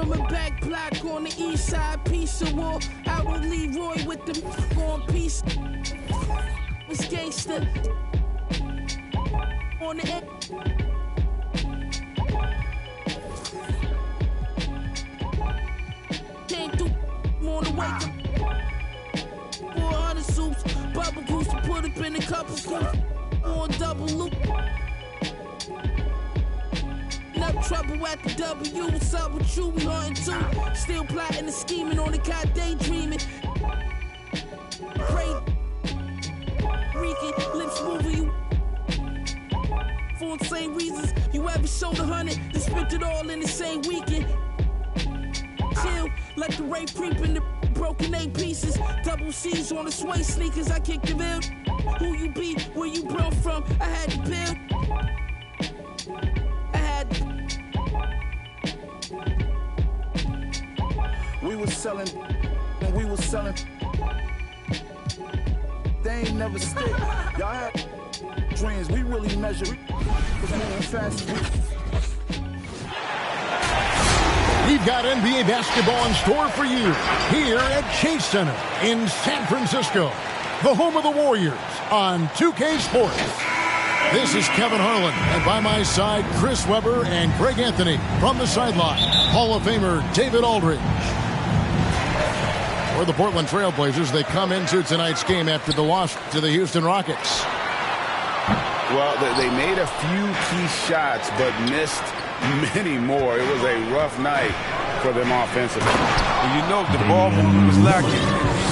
from a back block on the east side, piece of wall. Out on Leroy with the on piece. Was gangster on the end. Came through on the wake up. 400 soups, bubble goose to put up in a couple scoops. On double loop. Enough trouble at the W. What's up with you? We hunting too. Still plotting and scheming on the cot, daydreaming. Great. Reeking, lips moving you. For the same reasons you ever showed 100, then spent it all in the same weekend. Chill, like the rape creep in the broken 8 pieces. Double C's on the sway sneakers. I kicked the bill. Who you be? Where you brought from? I had to build. We was selling, and we was selling. They ain't never stick. Y'all had dreams. We really measure. Was moving fast. We've got NBA basketball in store for you here at Chase Center in San Francisco, the home of the Warriors on 2K Sports. This is Kevin Harlan, and by my side, Chris Webber and Greg Anthony from the sideline. Hall of Famer David Aldridge. For the Portland Trail Blazers, they come into tonight's game after the loss to the Houston Rockets. Well, they made a few key shots, but missed many more. It was a rough night for them offensively. Well, you know, the ball movement was lacking.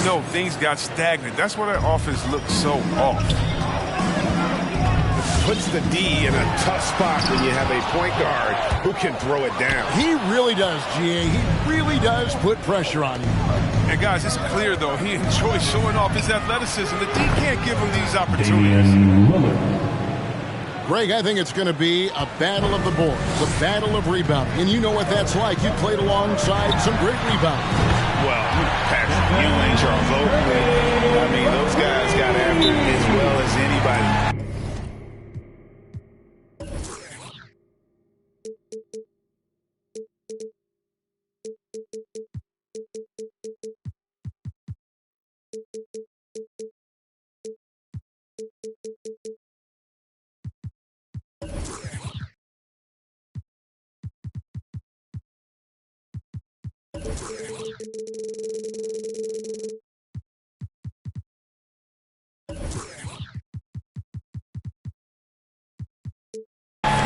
You know, things got stagnant. That's why that offense looked so off. Puts the D in a tough spot when you have a point guard who can throw it down. He really does, GA. He really does put pressure on you. And guys, it's clear, though, he enjoys showing off his athleticism. The D can't give him these opportunities. Greg, I think it's going to be a battle of the boards, a battle of rebounding. And you know what that's like. You played alongside some great rebounding. Well, Patrick Ewing, Charles Oakley, I mean, those guys got after it as well as anybody.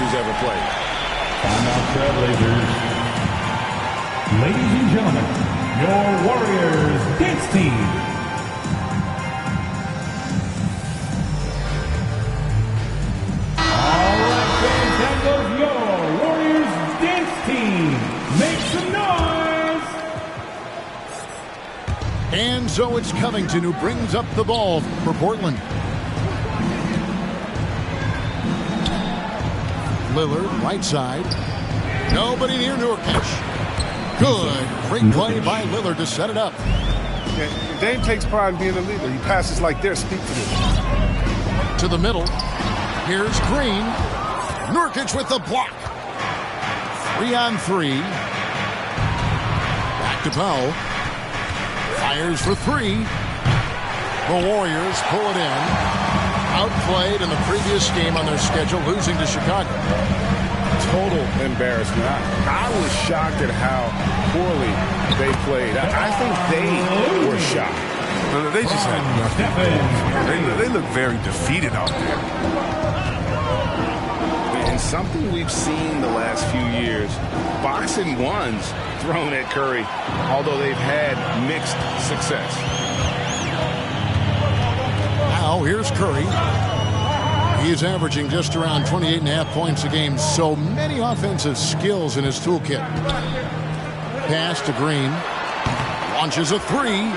Who's ever played? Timeout Trailblazers. Ladies and gentlemen, your Warriors dance team. All right, fans, that was your Warriors dance team. Make some noise. And so it's Covington who brings up the ball for Portland. Lillard, right side. Nobody near Nurkic. Good. Great play by Lillard to set it up. Yeah, Dame takes pride in being a leader. He passes like this. Speak to this. To the middle. Here's Green. Nurkic with the block. 3-on-3. Back to Powell. Fires for 3. The Warriors pull it in. Outplayed in the previous game on their schedule, losing to Chicago. Total embarrassment. I was shocked at how poorly they played. I think they were shocked. They just had nothing. They look very defeated out there. And something we've seen the last few years, boxing ones thrown at Curry, although they've had mixed success. Now here's Curry. He is averaging just around 28.5 points a game. So many offensive skills in his toolkit. Pass to Green. Launches a 3.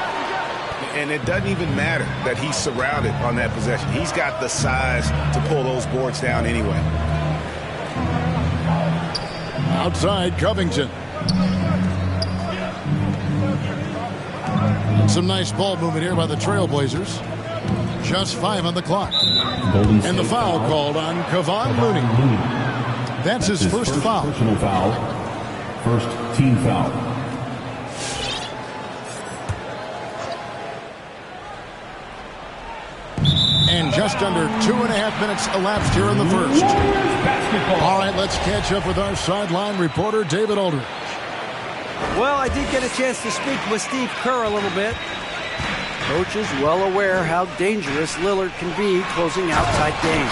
And it doesn't even matter that he's surrounded on that possession. He's got the size to pull those boards down anyway. Outside, Covington. Some nice ball movement here by the Trailblazers. Just 5 on the clock. And the foul called on Kevon Looney. That's his first foul. Personal foul. First team foul. And just under 2.5 minutes elapsed here in the first. All right, let's catch up with our sideline reporter, David Aldridge. Well, I did get a chance to speak with Steve Kerr a little bit. Coach is well aware how dangerous Lillard can be closing out tight games.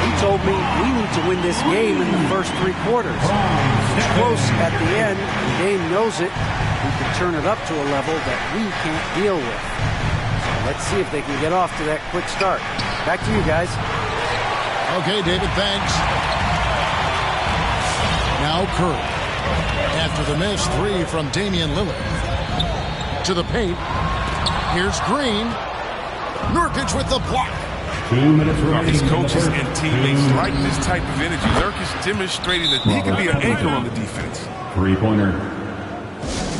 He told me we need to win this game in the first 3 quarters. It's close at the end. The game knows it. We can turn it up to a level that we can't deal with. So let's see if they can get off to that quick start. Back to you guys. Okay, David, thanks. Now Curry. After the missed 3 from Damian Lillard. To the paint. Here's Green. Nurkic with the block. 2 minutes remaining. His coaches and teammates like this type of energy. Nurkic demonstrating that he can be an anchor on the defense. 3-pointer.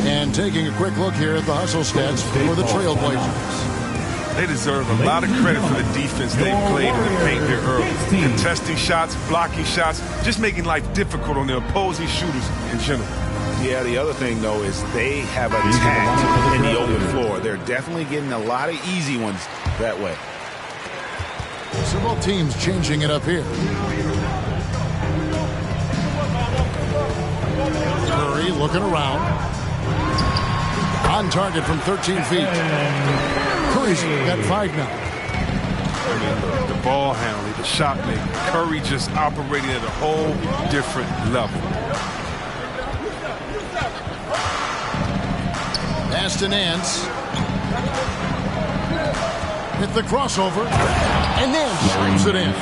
And taking a quick look here at the hustle stats for the Trailblazers. They deserve a lot of credit for the defense they played in the paint there early. Contesting shots, blocking shots, just making life difficult on the opposing shooters in general. Yeah, the other thing, though, is they have attacked in the open floor. They're definitely getting a lot of easy ones that way. So both teams changing it up here. Curry looking around. On target from 13 feet. Curry's got 5 now. I mean, the ball handling, the shot making. Curry just operating at a whole different level. Pass to Nance. Hit the crossover. And Nance slams it in.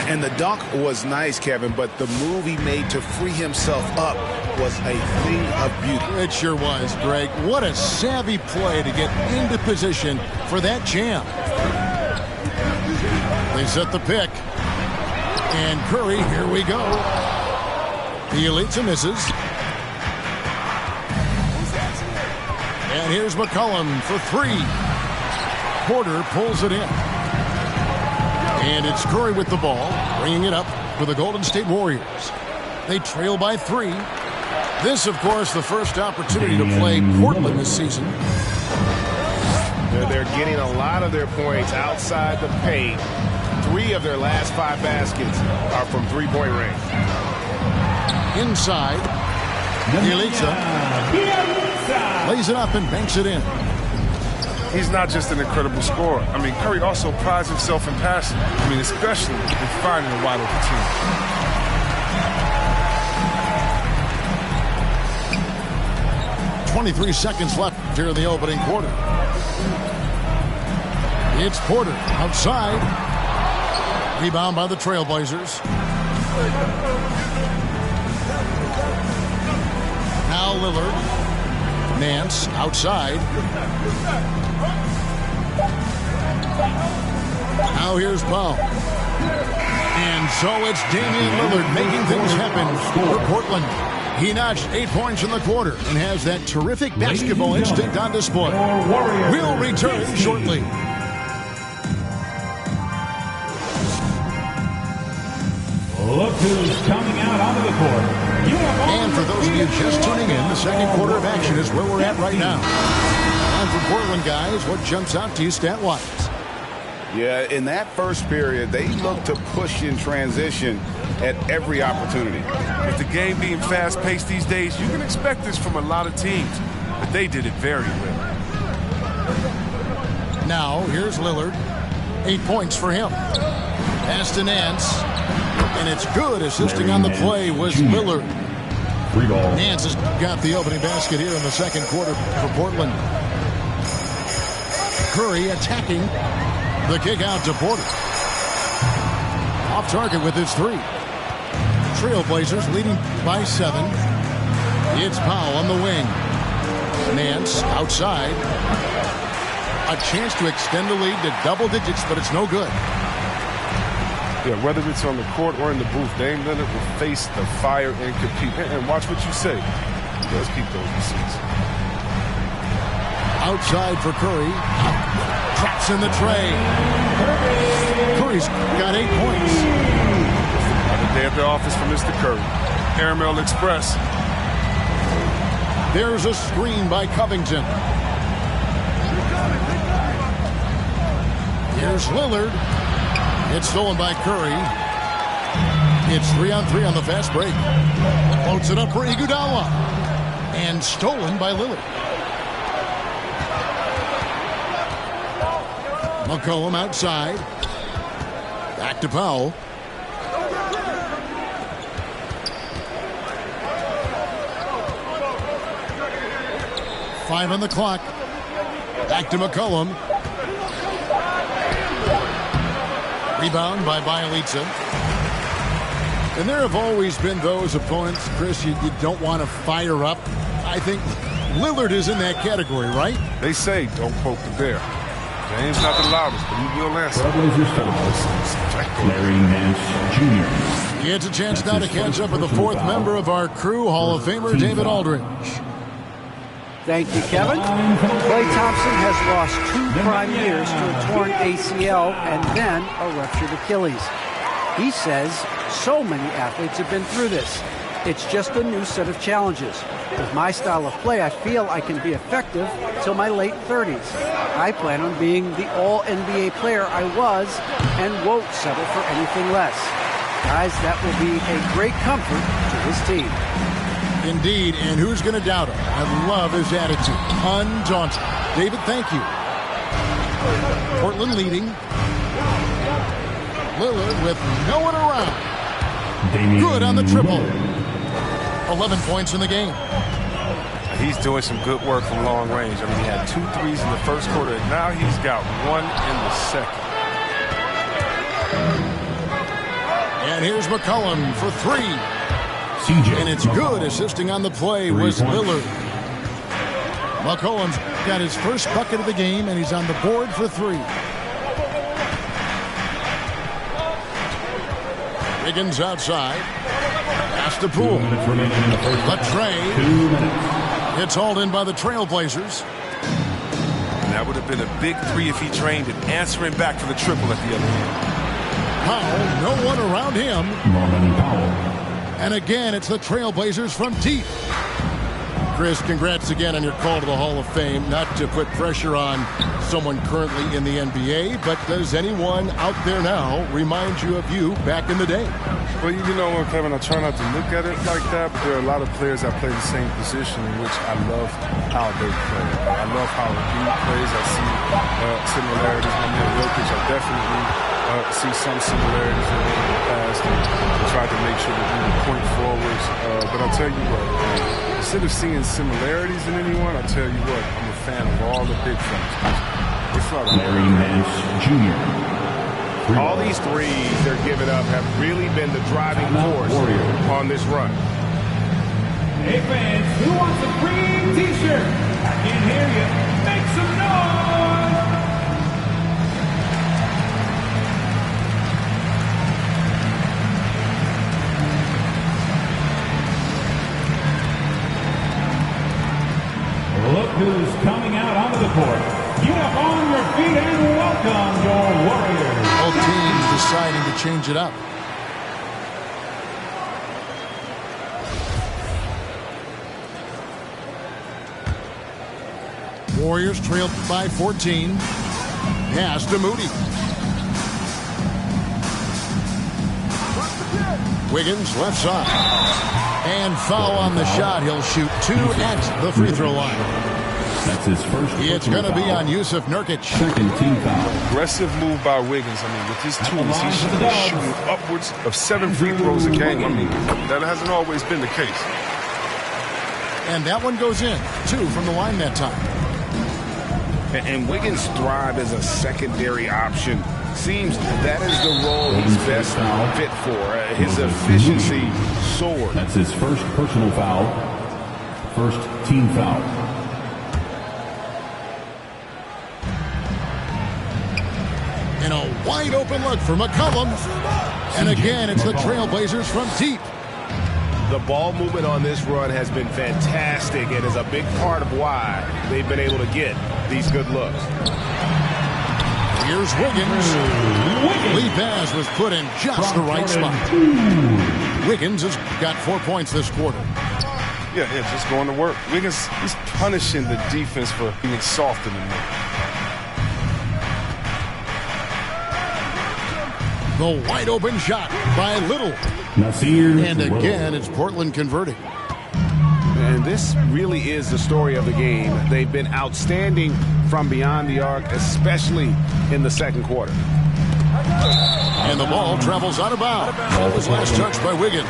And the dunk was nice, Kevin, but the move he made to free himself up was a thing of beauty. It sure was, Greg. What a savvy play to get into position for that jam. They set the pick. And Curry, here we go. The Elitza misses. And here's McCollum for 3. Porter pulls it in. And it's Curry with the ball, bringing it up for the Golden State Warriors. They trail by 3. This, of course, the first opportunity to play Portland this season. They're getting a lot of their points outside the paint. 3 of their last 5 baskets are from three-point range. Inside, Elitza lays it up and banks it in. He's not just an incredible scorer. I mean, Curry also prides himself in passing. I mean, especially in finding a wide open team. 23 seconds left here in the opening quarter. It's Porter outside. Rebound by the Trailblazers. Now Lillard. Nance outside. Now here's Powell. And so it's Damian Lillard making things happen for Portland. He notched 8 points in the quarter and has that terrific basketball instinct on display. We'll return shortly. Look who's coming out onto the court. And for those of you just tuning in, the second quarter of action is where we're at right now. And for Portland guys, what jumps out to you stat-wise? Yeah, in that first period, they looked to push in transition at every opportunity. With the game being fast-paced these days, you can expect this from a lot of teams, but they did it very well. Now, here's Lillard. 8 points for him. Pass to Nance. And it's good. Assisting on the play was Lillard. Nance has got the opening basket here in the second quarter for Portland. Curry attacking. The kick out to Porter. Off target with his 3. Trailblazers leading by 7. It's Powell on the wing. Nance outside. A chance to extend the lead to double digits, but it's no good. Yeah, whether it's on the court or in the booth, Dame Lillard will face the fire and compete. And watch what you say. Let's keep those receipts. Outside for Curry. Drops in the tray. Curry's got 8 points. Another day at the office for Mr. Curry. Caramel Express. There's a screen by Covington. Here's Lillard. It's stolen by Curry. It's 3-on-3 on the fast break. Floats it up for Iguodala. And stolen by Lillard. McCollum outside. Back to Powell. Five on the clock. Back to McCollum. Rebound by Bjelica. And there have always been those opponents, Chris, you don't want to fire up. I think Lillard is in that category, right? They say don't poke the bear. James not the loudest, but he will answer. Larry Nance Jr. He gets a chance now to catch up with the fourth member of our crew, Hall of Famer David Aldridge. Thank you, Kevin. Klay Thompson has lost 2 prime years to a torn ACL and then a ruptured Achilles. He says so many athletes have been through this. It's just a new set of challenges. With my style of play, I feel I can be effective till my late 30s. I plan on being the all-NBA player I was and won't settle for anything less. Guys, that will be a great comfort to his team. Indeed, and who's going to doubt him? I love his attitude. Undaunted. David, thank you. Portland leading. Lillard with no one around. Good on the triple. 11 points in the game. He's doing some good work from long range. I mean, he had 2 threes in the first quarter. Now he's got 1 in the second. And here's McCollum for 3. And it's good. Assisting on the play was Lillard. McCollum's got his first bucket of the game, and he's on the board for 3. Wiggins outside. Pass to Poole. Latrey. It's hauled in by the Trailblazers. And that would have been a big 3 if he trained and answering back for the triple at the other end. Powell, no one around him. Norman Powell. And again, it's the Trailblazers from deep. Chris, congrats again on your call to the Hall of Fame. Not to put pressure on someone currently in the NBA, but does anyone out there now remind you of you back in the day? Well, you know what, Kevin, I try not to look at it like that, but there are a lot of players that play the same position in which I love how they play. I love how Embiid plays. I see similarities. My man Jokic, I definitely see some similarities in the past and try to make sure that we point forwards. But I'll tell you what, instead of seeing similarities in anyone, I'll tell you what, I'm a fan of all the big fellas. Larry Nance Jr. All these threes they're giving up have really been the driving force on this run. Hey fans, who wants a green t-shirt? I can't hear you. Make some noise! Look who's coming out onto the court. Get up on your feet and welcome your Warriors. Both teams deciding to change it up. Warriors trailed by 14. Pass to Moody. Wiggins left side. And foul on the shot. He'll shoot 2 at the free throw line. That's his first. It's going to be on Yusuf Nurkic. Second team foul. Aggressive move by Wiggins. I mean, with his tools, he's shooting upwards of 7 free throws a game. I mean, that hasn't always been the case. And that one goes in. 2 from the line that time. And Wiggins thrive as a secondary option. Seems that is the role he's best fit for. His efficiency soared. That's his first personal foul. First team foul. And a wide open look for McCollum. And again, it's the Trailblazers from deep. The ball movement on this run has been fantastic and is a big part of why they've been able to get these good looks. Here's Wiggins. Lead pass was put in just the right spot. Wiggins has got 4 points this quarter. Yeah, just going to work. Wiggins, he's punishing the defense for being soft in the middle. The wide open shot by Little. And again, it's Portland converting. And this really is the story of the game. They've been outstanding from beyond the arc, especially in the second quarter. And the ball travels out of bounds. That was last touch by Wiggins.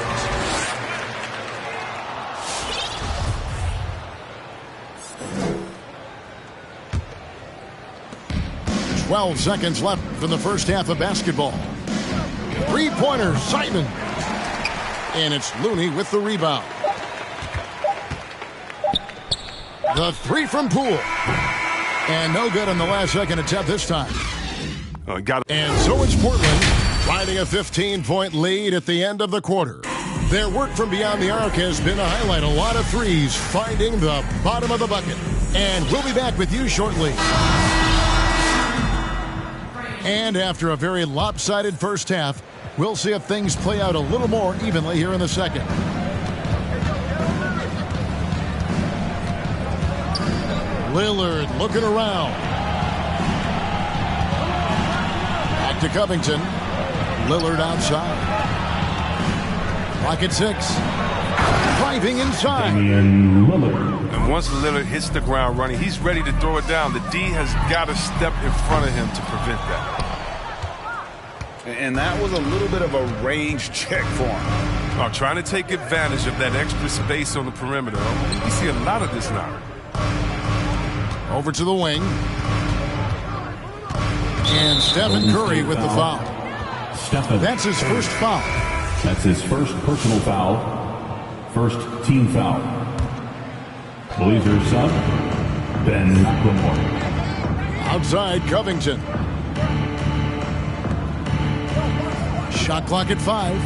12 seconds left in the first half of basketball. Three-pointer, Simon. And it's Looney with the rebound. The three from Poole. And no good on the last second attempt this time. And so it's Portland riding a 15-point lead at the end of the quarter. Their work from beyond the arc has been a highlight. A lot of threes finding the bottom of the bucket. And we'll be back with you shortly. And after a very lopsided first half, we'll see if things play out a little more evenly here in the second. Lillard looking around. Back to Covington. Lillard outside. Clock at 6. Driving inside. And once Lillard hits the ground running, he's ready to throw it down. The D has got to step in front of him to prevent that. And that was a little bit of a range check for him. Trying to take advantage of that extra space on the perimeter. You see a lot of this now. Over to the wing. And Stephen Curry with the foul. That's his first foul. That's his first personal foul. First team foul. Blazers sub, Ben Lamore. Outside Covington. Shot clock at 5.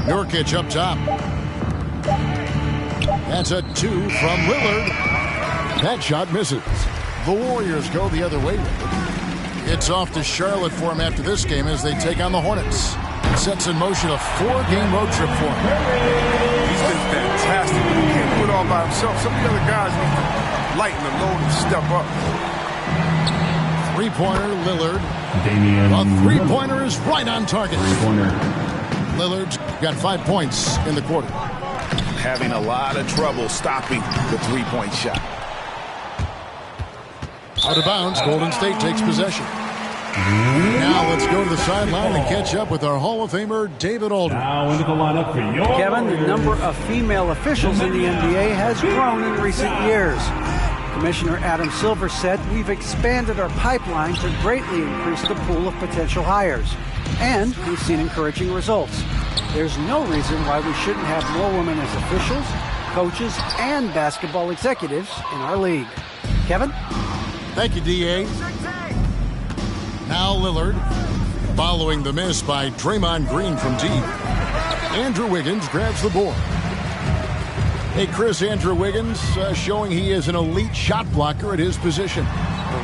Nurkic up top. That's a 2 from Lillard. That shot misses. The Warriors go the other way. It's off to Charlotte for him after this game as they take on the Hornets. Sets in motion a 4-game road trip for him. He's been fantastic, but he can't do it all by himself. Some of the other guys need to lighten the load and step up. Three-pointer, Lillard. Damian A three-pointer is right on target. Three-pointer. Lillard's got 5 points in the quarter. Having a lot of trouble stopping the three-point shot. Out of bounds, Golden State takes possession. Now let's go to the sideline and catch up with our Hall of Famer, David Aldridge. Now into the lineup for your Kevin, the number of female officials in the NBA has grown in recent years. Commissioner Adam Silver said, "We've expanded our pipeline to greatly increase the pool of potential hires. And we've seen encouraging results. There's no reason why we shouldn't have more women as officials, coaches, and basketball executives in our league." Kevin? Thank you, D.A. Now Lillard, following the miss by Draymond Green from deep. Andrew Wiggins grabs the board. Hey, Chris, Andrew Wiggins showing he is an elite shot blocker at his position.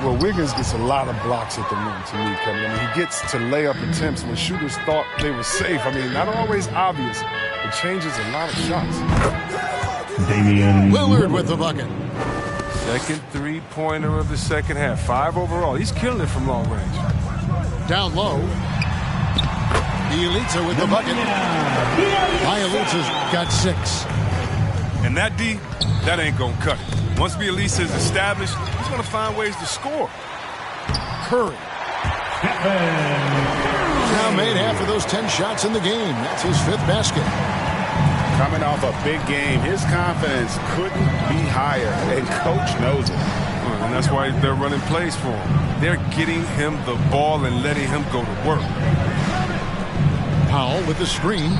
Well, Wiggins gets a lot of blocks at the rim to me, Kevin. I mean, he gets to layup attempts when shooters thought they were safe. I mean, not always obvious. It changes a lot of shots. Damian Lillard with the bucket. Second three-pointer of the second half. 5 overall. He's killing it from long range. Down low. Bielitsa with the bucket. Bielitsa's got 6. And that D, that ain't going to cut it. Once Bielitsa is established, he's going to find ways to score. Curry. Now made half of those 10 shots in the game. That's his 5th basket. Coming off a big game, his confidence couldn't be higher, and coach knows it. And that's why they're running plays for him. They're getting him the ball and letting him go to work. Powell with the screen.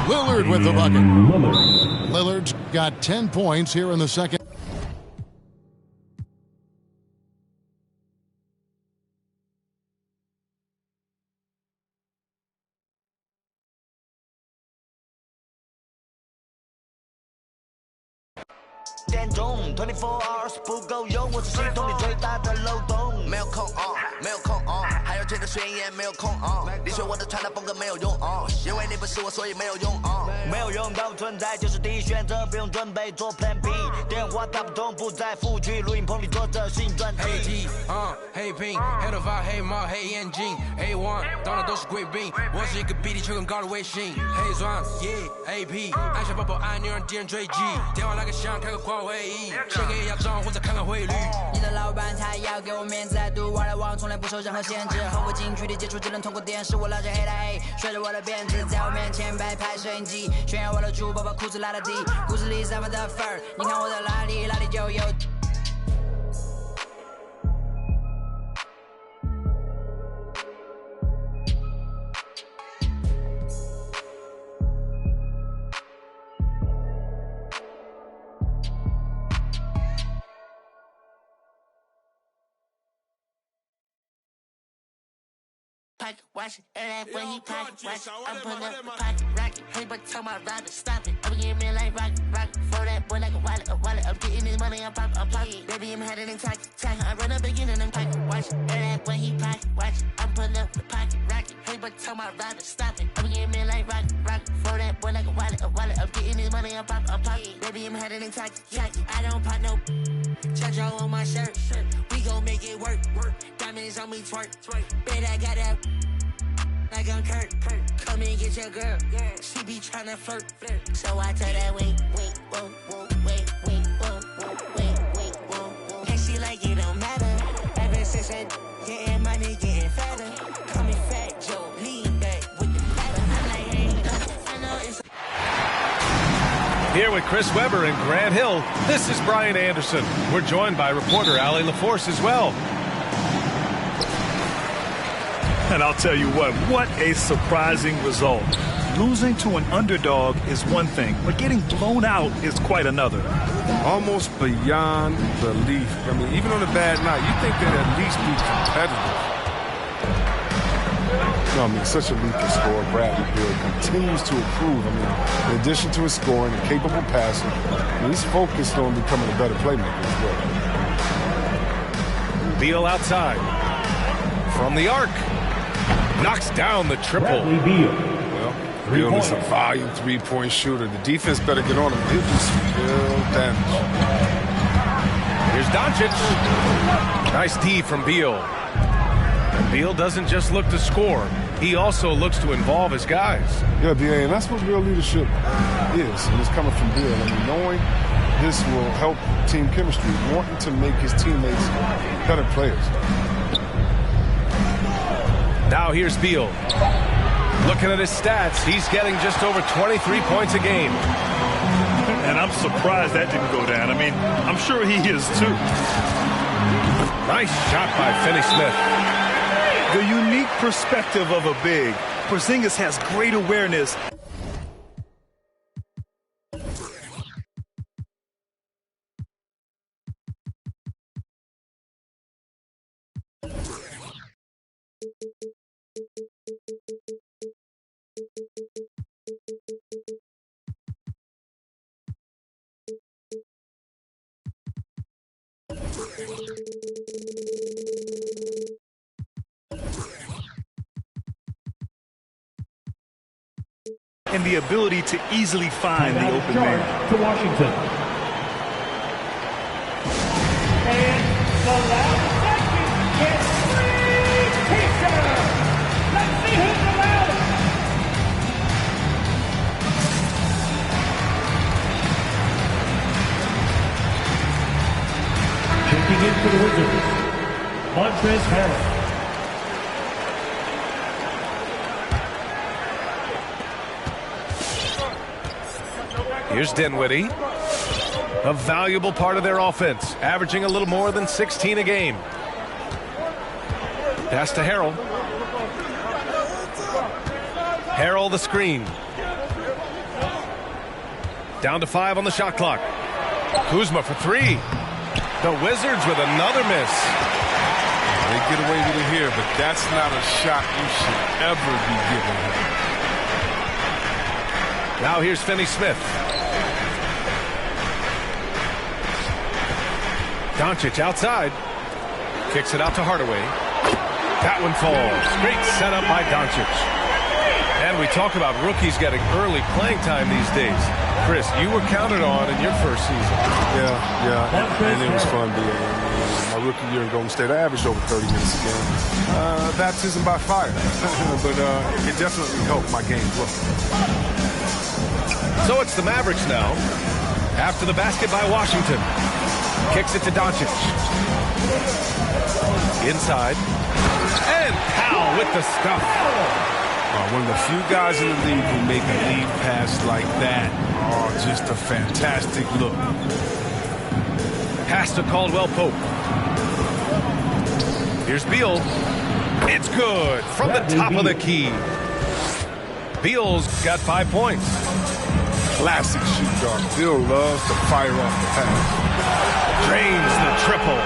Lillard with the bucket. Lillard's got 10 points here in the second. 宣言没有空你说我的传达风格没有用因为你不是我，所以没有用没有用到存在就是第一选择，不用准备做 Plan B。电话打不通，不在府区，录音棚里做着新专辑。黑 T， 黑 Pink， 黑头发，黑毛，黑眼睛 ，A1， 当然都是贵宾。我是一个比地球更高的卫星。黑钻 ，Yeah，AP， 按下宝宝按钮让敌人追击。电话那个响，开个跨会议，先给压账或者看看汇率。你的老板他要给我面子，I do what I want，从来不受任何限制。和我近距离接触只能通过电视，我老家黑的 A， 甩着我的辫子，在我面前摆拍摄影机，炫耀我的珠宝，把裤子拉到底，故事里散发的粉儿，你看我的哪里就有。Pocket watch it, and that when he pocket watch it, I'm pulling up the pocket rocket. Hey, but tell my rider stop it. I'm getting me like rocket. For that boy like a wallet. I'm getting this money, I'm pocket. Baby, I'm headed in tack. I run up again and I'm pocket watch it, and that when he pocket watch it, I'm pulling up the pocket rocket. Hey, but tell my rider stop it. I'm getting me like rocket. For that boy like a wallet. I'm getting this money, I'm pocket. Baby, I'm headed in tack. I don't pop no. Chacho on my shirt. We gon' make it work. Diamonds on me twerk. Bet I got that. Like I'm Kurt. Come and get your girl. She be tryna flirt. So I tell that wait, whoa, wait, whoa. And she like it don't matter. Ever since that getting money, getting fatter. Call me Fat Joe, lean back with the pattern. I'm like, hey, I know it's. Here with Chris Webber and Grant Hill, this is Brian Anderson. We're joined by reporter Allie LaForce as well. And I'll tell you what a surprising result. Losing to an underdog is one thing, but getting blown out is quite another. Almost beyond belief. I mean, even on a bad night, you think they'd at least be competitive. No, I mean, such a lethal scorer. Bradley Beal continues to improve. I mean, in addition to his scoring and capable passing, he's focused on becoming a better playmaker as well. Beal outside. From the arc. Knocks down the triple. Well, Beal is a volume three-point shooter. The defense better get on him. He'll do some real damage. Here's Doncic. Nice D from Beal. And Beal doesn't just look to score. He also looks to involve his guys. Yeah, D.A., and that's what real leadership is. And it's coming from Beal. I mean, knowing this will help team chemistry, wanting to make his teammates better players. Now here's Beal. Looking at his stats, he's getting just over 23 points a game. And I'm surprised that didn't go down. I mean, I'm sure he is too. Nice shot by Finney-Smith. The unique perspective of a big. Porzingis has great awareness. And the ability to easily find the open man. To Washington. And the last second gets free teacher. Let's see who's the loudest. Checking in for the Wizards, Montrezl Harrell. Here's Dinwiddie. A valuable part of their offense, averaging a little more than 16 a game. Pass to Harrell. Harrell the screen. Down to 5 on the shot clock. Kuzma for 3. The Wizards with another miss. They get away with it here, but that's not a shot you should ever be giving. Now here's Finney-Smith. Doncic outside. Kicks it out to Hardaway. That one falls. Great setup by Doncic. And we talk about rookies getting early playing time these days. Chris, you were counted on in your first season. Yeah, and it was fun being my rookie year in Golden State. I averaged over 30 minutes a game. Baptism by fire, but it definitely helped my game grow. So it's the Mavericks now. After the basket by Washington. Kicks it to Doncic. Inside. And Powell with the stuff. One of the few guys in the league who make a lead pass like that. Oh, just a fantastic look. Pass to Caldwell Pope. Here's Beal. It's good from the top of the key. Beal's got 5 points. Classic shoot guard. Beal loves to fire off the pass. Drains the triple.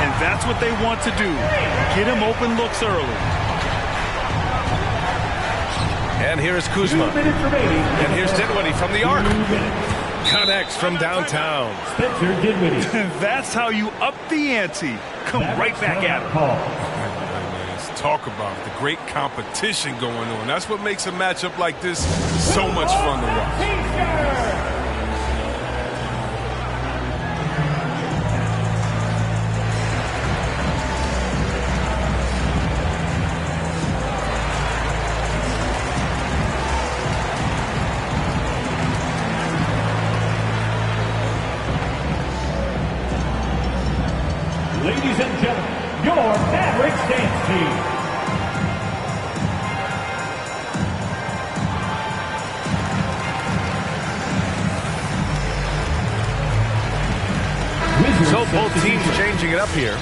And that's what they want to do. Get him open looks early. And here's Kuzma. And here's Dinwiddie from the arc. Connects from downtown. That's how you up the ante. Come right back at him. Let's talk about the great competition going on. That's what makes a matchup like this so much fun to watch. Ladies and gentlemen, your Mavericks dance team. So both teams changing it up here.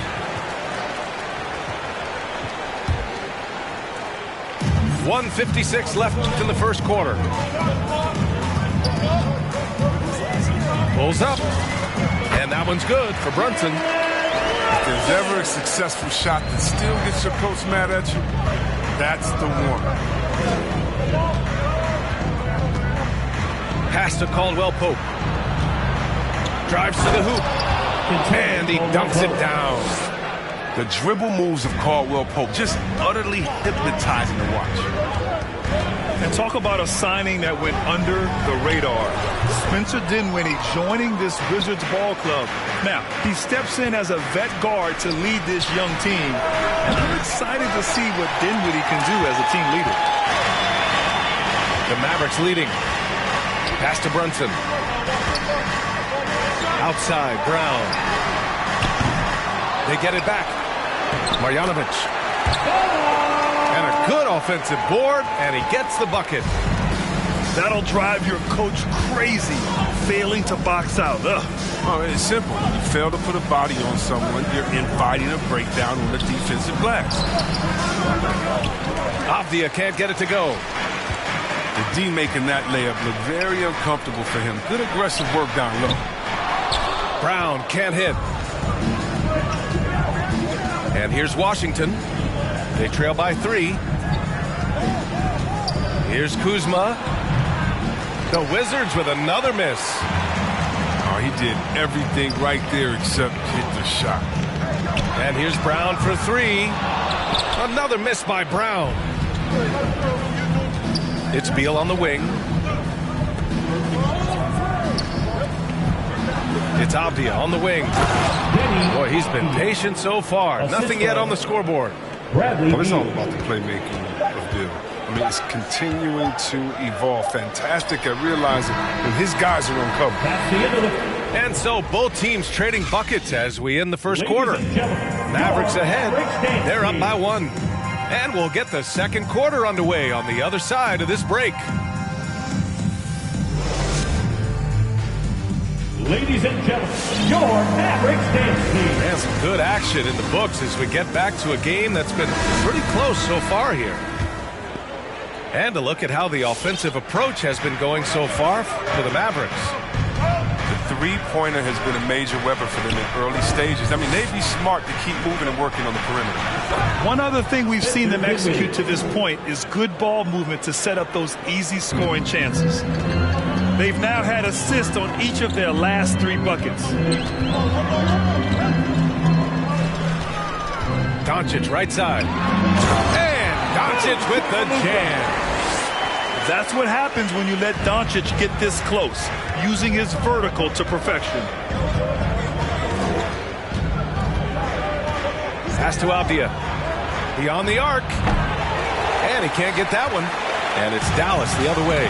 .156 left in the first quarter. Pulls up. And that one's good for Brunson. If there's ever a successful shot that still gets your coach mad at you, that's the one. Pass to Caldwell Pope. Drives to the hoop. And he dunks it down. The dribble moves of Caldwell Pope just utterly hypnotizing to watch. And talk about a signing that went under the radar. Spencer Dinwiddie joining this Wizards ball club. Now, he steps in as a vet guard to lead this young team. And I'm excited to see what Dinwiddie can do as a team leader. The Mavericks leading. Pass to Brunson. Outside, Brown. They get it back. Marjanovic. And a good offensive board, and he gets the bucket. That'll drive your coach crazy, failing to box out. Ugh. Oh, it's simple. When you fail to put a body on someone, you're inviting a breakdown on the defensive glass. Avdia can't get it to go. The D making that layup look very uncomfortable for him. Good aggressive work down low. Brown can't hit. And here's Washington. They trail by 3. Here's Kuzma. The Wizards with another miss. Oh, he did everything right there except hit the shot. And here's Brown for 3. Another miss by Brown. It's Beal on the wing. It's Avdia on the wing. Boy, he's been patient so far. Nothing yet on the scoreboard. Well, it's all about the playmaking of Beal. I mean, it's continuing to evolve. Fantastic at realizing when his guys are on cover. And so both teams trading buckets as we end the first quarter. Mavericks ahead. They're up by 1. And we'll get the second quarter underway on the other side of this break. Ladies and gentlemen, your Mavericks dance team. And some good action in the books as we get back to a game that's been pretty close so far here. And a look at how the offensive approach has been going so far for the Mavericks. The three-pointer has been a major weapon for them in early stages. I mean, they'd be smart to keep moving and working on the perimeter. One other thing we've seen them execute to this point is good ball movement to set up those easy scoring chances. They've now had assists on each of their last 3 buckets. Doncic right side. And Doncic with the jam. That's what happens when you let Doncic get this close, using his vertical to perfection. Pass to Avdia. Beyond the arc. And he can't get that one. And it's Dallas the other way.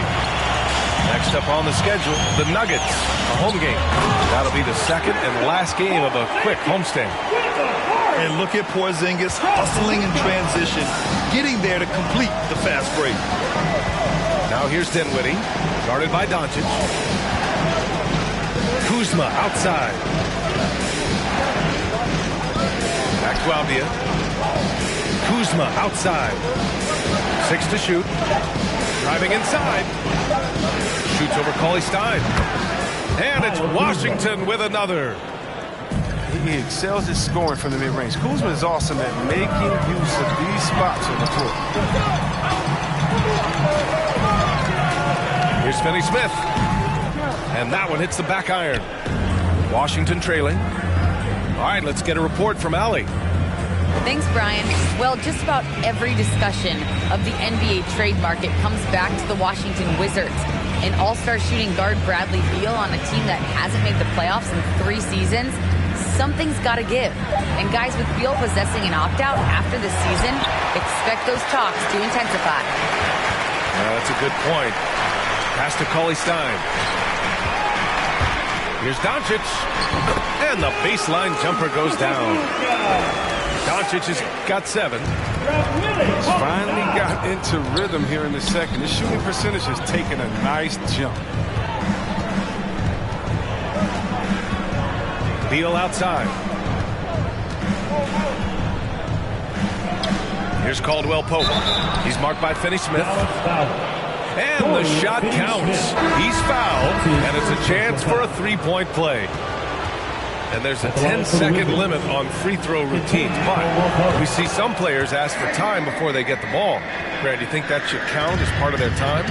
Next up on the schedule, the Nuggets, a home game. That'll be the second and last game of a quick homestand. And look at Porzingis hustling in transition, getting there to complete the fast break. Now here's Dinwiddie, guarded by Doncic. Kuzma outside. Back to Avdia. Kuzma outside. 6 to shoot. Driving inside. Shoots over Cauley-Stein. And it's Washington with another. He excels at scoring from the mid-range. Kuzma is awesome at making use of these spots on the court. Here's Finney-Smith. And that one hits the back iron. Washington trailing. All right, let's get a report from Allie. Thanks, Brian. Well, just about every discussion of the NBA trade market comes back to the Washington Wizards. An all-star shooting guard Bradley Beal on a team that hasn't made the playoffs in 3 seasons. Something's got to give. And guys, with Beal possessing an opt-out after this season, expect those talks to intensify. That's a good point. Pass to Cauley-Stein. Here's Doncic. And the baseline jumper goes down. Doncic has got 7. He's finally got into rhythm here in the second. His shooting percentage has taken a nice jump. Beal outside. Here's Caldwell Pope. He's marked by Finney-Smith. And the shot counts. He's fouled, and it's a chance for a 3-point play. And there's a 10-second limit on free throw routines, but we see some players ask for time before they get the ball. Brad, do you think that should count as part of their time?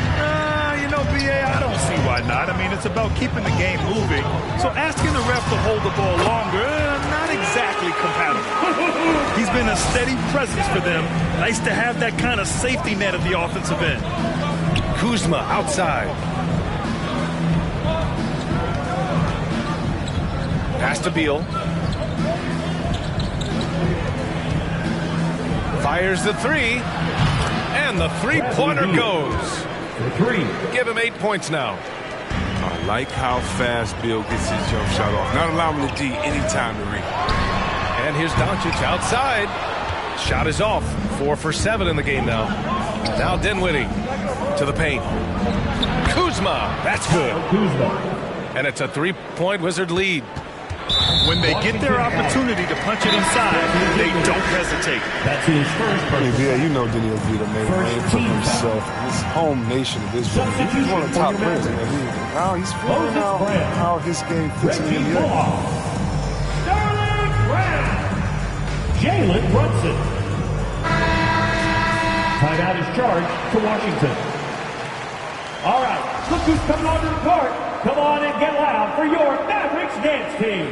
You know, B.A., I don't see why not. I mean, it's about keeping the game moving. So asking the ref to hold the ball longer, not exactly compatible. He's been a steady presence for them. Nice to have that kind of safety net at the offensive end. Kuzma outside. Pass to Beal. Fires the 3. And the 3-pointer goes. Give him 8 points now. I like how fast Beal gets his jump shot off. Not allowing the D any time to read. And here's Doncic outside. Shot is off. 4 for 7 in the game now. Now Dinwiddie to the paint. Kuzma. That's good. And it's a 3-point Wizard lead. When they get their opportunity to punch it inside, they don't hesitate. That's his first. I mean, yeah, you know Deni Avdija made a name for himself. His home nation of Israel. He's one of the top players in the league. Now he's figuring out how his game fits in the NBA. Sterling Brown. Jalen Brunson. Timeout is charged to Washington. All right, look who's coming onto the court. Come on and get loud for your Mavericks dance team.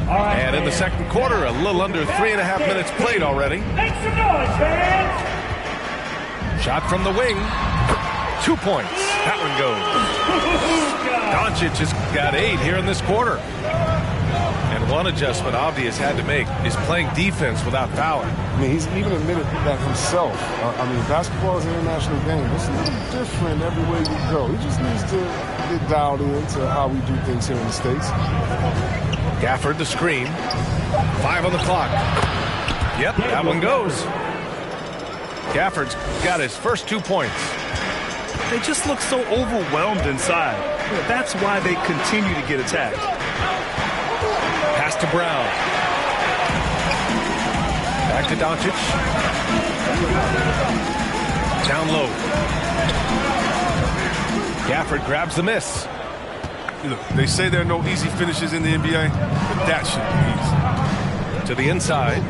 All right, and in the second quarter, a little under 3.5 minutes played already. Make some noise, fans. Shot from the wing. 2 points. That one goes. Doncic has got 8 here in this quarter. And one adjustment Avdi has had to make is playing defense without fouling. I mean, he's even admitted that himself. I mean, basketball is an international game. It's a little different everywhere you go. He just needs to get dialed into how we do things here in the States. Gafford the screen. 5 on the clock. Yep, that one goes. Gafford's got his first 2 points. They just look so overwhelmed inside. That's why they continue to get attacked. Pass to Brown. Back to Doncic. Down low. Gafford grabs the miss. Look, they say there are no easy finishes in the NBA, but that should be easy. To the inside.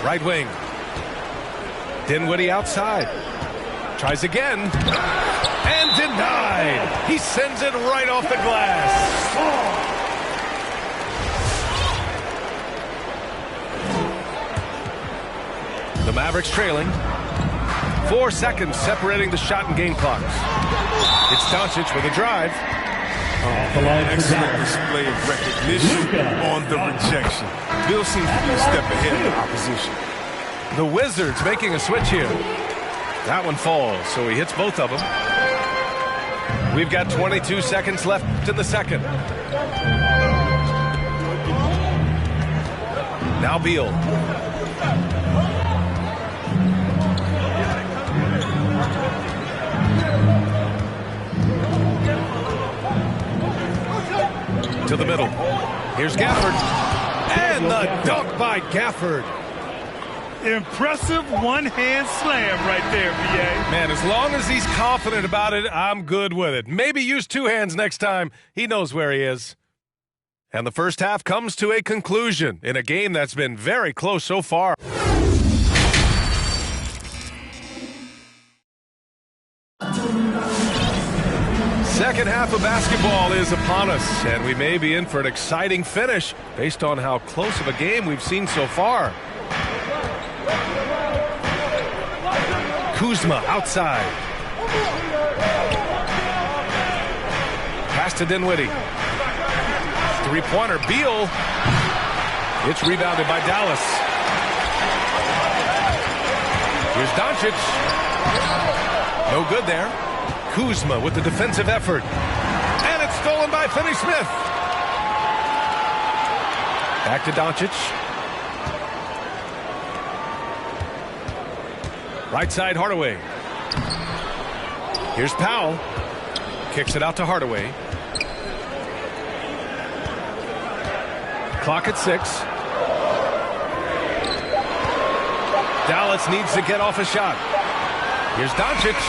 Right wing. Dinwiddie outside. Tries again. And denied. He sends it right off the glass. Mavericks trailing. 4 seconds separating the shot and game clocks. It's Doncic with a drive. Excellent display of recognition on the rejection. Bill seems to be a step ahead of the opposition. The Wizards making a switch here. That one falls, so he hits both of them. We've got 22 seconds left in the second. Now Beal. To the middle. Here's Gafford. And the dunk by Gafford. Impressive one-hand slam right there, B.A. Man, as long as he's confident about it, I'm good with it. Maybe use 2 hands next time. He knows where he is. And the first half comes to a conclusion in a game that's been very close so far. Second half of basketball is upon us, and we may be in for an exciting finish based on how close of a game we've seen so far. Kuzma outside. Pass to Dinwiddie. Three-pointer, Beal. It's rebounded by Dallas. Here's Doncic. No good there. Kuzma with the defensive effort. And it's stolen by Finney-Smith. Back to Doncic. Right side, Hardaway. Here's Powell. Kicks it out to Hardaway. Clock at 6. Dallas needs to get off a shot. Here's Doncic.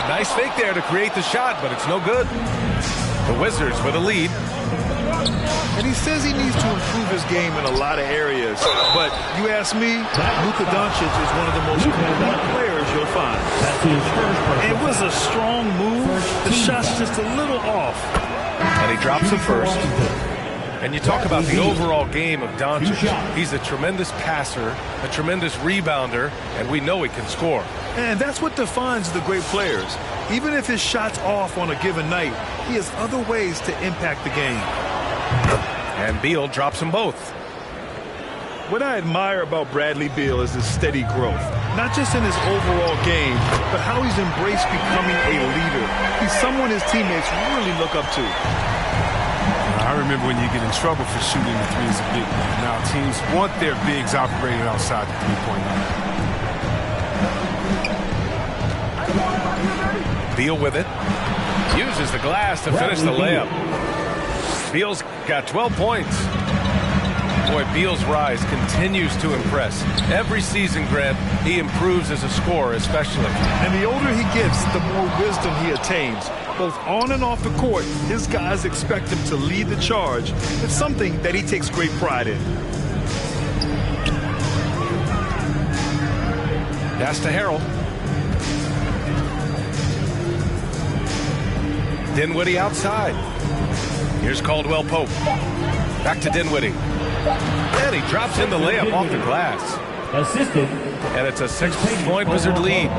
Nice fake there to create the shot, but it's no good. The Wizards with a lead. And he says he needs to improve his game in a lot of areas. But you ask me, Luka Doncic is one of the most complete players you'll find. It was a strong move. The shot's just a little off. And he drops it first. And you talk about the overall game of Doncic. He's a tremendous passer, a tremendous rebounder, and we know he can score. And that's what defines the great players. Even if his shot's off on a given night, he has other ways to impact the game. And Beal drops them both. What I admire about Bradley Beal is his steady growth. Not just in his overall game, but how he's embraced becoming a leader. He's someone his teammates really look up to. I remember when you get in trouble for shooting the three as a big man. Now teams want their bigs operating outside the three-point line. Beal with it. Uses the glass to finish the layup. Beal's got 12 points. Boy, Beal's rise continues to impress. Every season, Grant, he improves as a scorer especially. And the older he gets, the more wisdom he attains. Both on and off the court, his guys expect him to lead the charge. It's something that he takes great pride in. Pass to Harrell. Dinwiddie outside. Here's Caldwell Pope. Back to Dinwiddie. And he drops in the layup off the glass. Assisted. And it's a 6-point Wizard lead.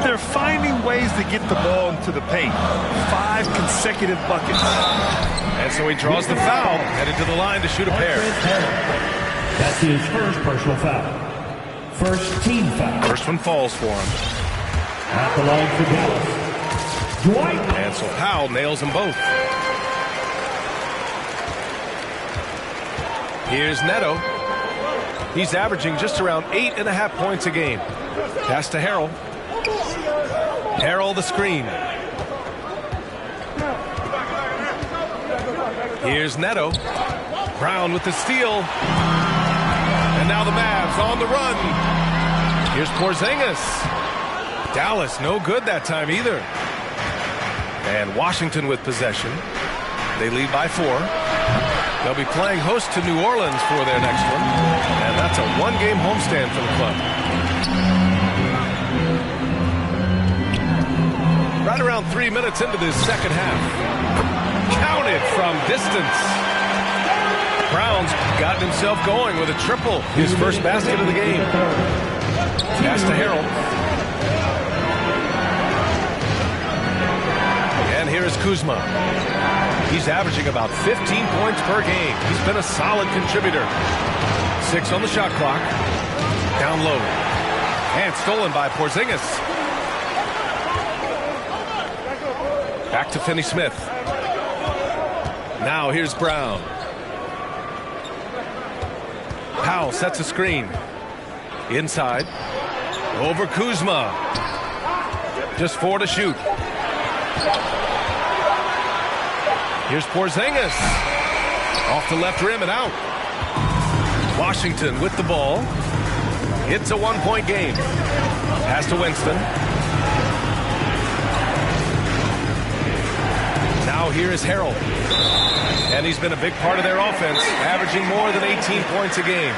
They're finding ways to get the ball into the paint. 5 consecutive buckets. And so he draws the foul, headed to the line to shoot a pair. That's his first personal foul. First team foul. First one falls for him. At the line for Dallas. Dwight. And so Powell nails them both. Here's Neto. He's averaging just around 8.5 points a game. Pass to Harrell. Harrell the screen. Here's Neto. Brown with the steal. And now the Mavs on the run. Here's Porzingis. Dallas no good that time either. And Washington with possession. They lead by 4. They'll be playing host to New Orleans for their next one. And that's a one-game homestand for the club. Right around 3 minutes into this second half. Counted from distance. Brown's gotten himself going with a triple. His first basket of the game. Pass to Harrell. And here is Kuzma. He's averaging about 15 points per game. He's been a solid contributor. 6 on the shot clock. Down low. And stolen by Porzingis. Back to Finney-Smith. Now here's Brown. Powell sets a screen. Inside. Over Kuzma. Just 4 to shoot. Here's Porzingis. Off the left rim and out. Washington with the ball. It's a 1-point game. Pass to Winston. Now here is Harrell. And he's been a big part of their offense, averaging more than 18 points a game.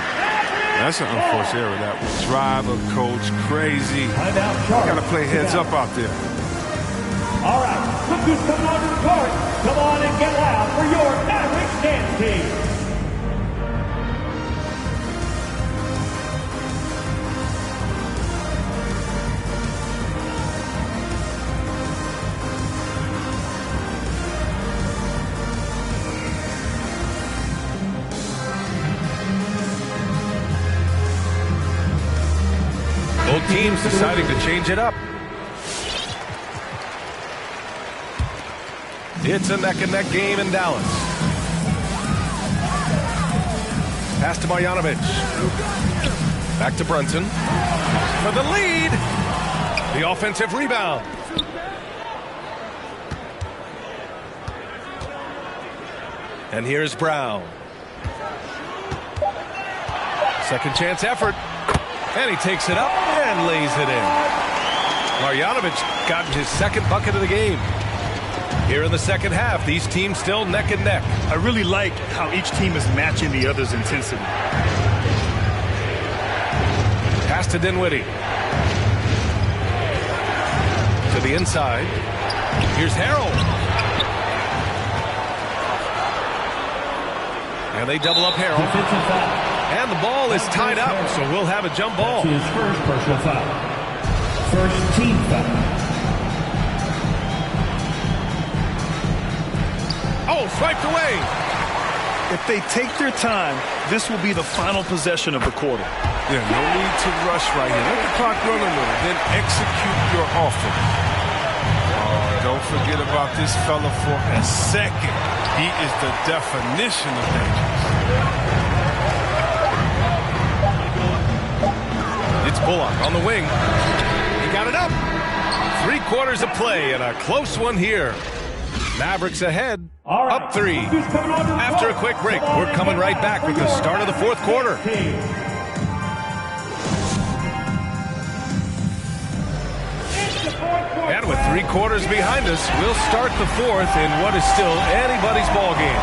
That's an unforced error. That will drive a coach crazy. You got to play heads up out there. All right, look who's coming onto the court. Come on and get loud for your Mavericks dance team. Both teams deciding to change it up. It's a neck-and-neck game in Dallas. Pass to Marjanovic. Back to Brunson. For the lead. The offensive rebound. And here's Brown. Second chance effort. And he takes it up and lays it in. Marjanovic got his second bucket of the game. Here in the second half, these teams still neck and neck. I really like how each team is matching the other's intensity. Pass to Dinwiddie. To the inside. Here's Harrell. And they double up Harrell. And the ball is tied up, so we'll have a jump ball. His first personal foul. First team foul. Oh, swiped away. If they take their time, this will be the final possession of the quarter. Yeah, no need to rush right here. Let the clock run a little, then execute your offense. Don't forget about this fella for a second. He is the definition of dangerous. It's Bullock on the wing. He got it up. 3 quarters of play and a close one here. Mavericks ahead, up 3. After a quick break, we're coming right back with the start of the fourth quarter. And with 3 quarters behind us, we'll start the fourth in what is still anybody's ball game.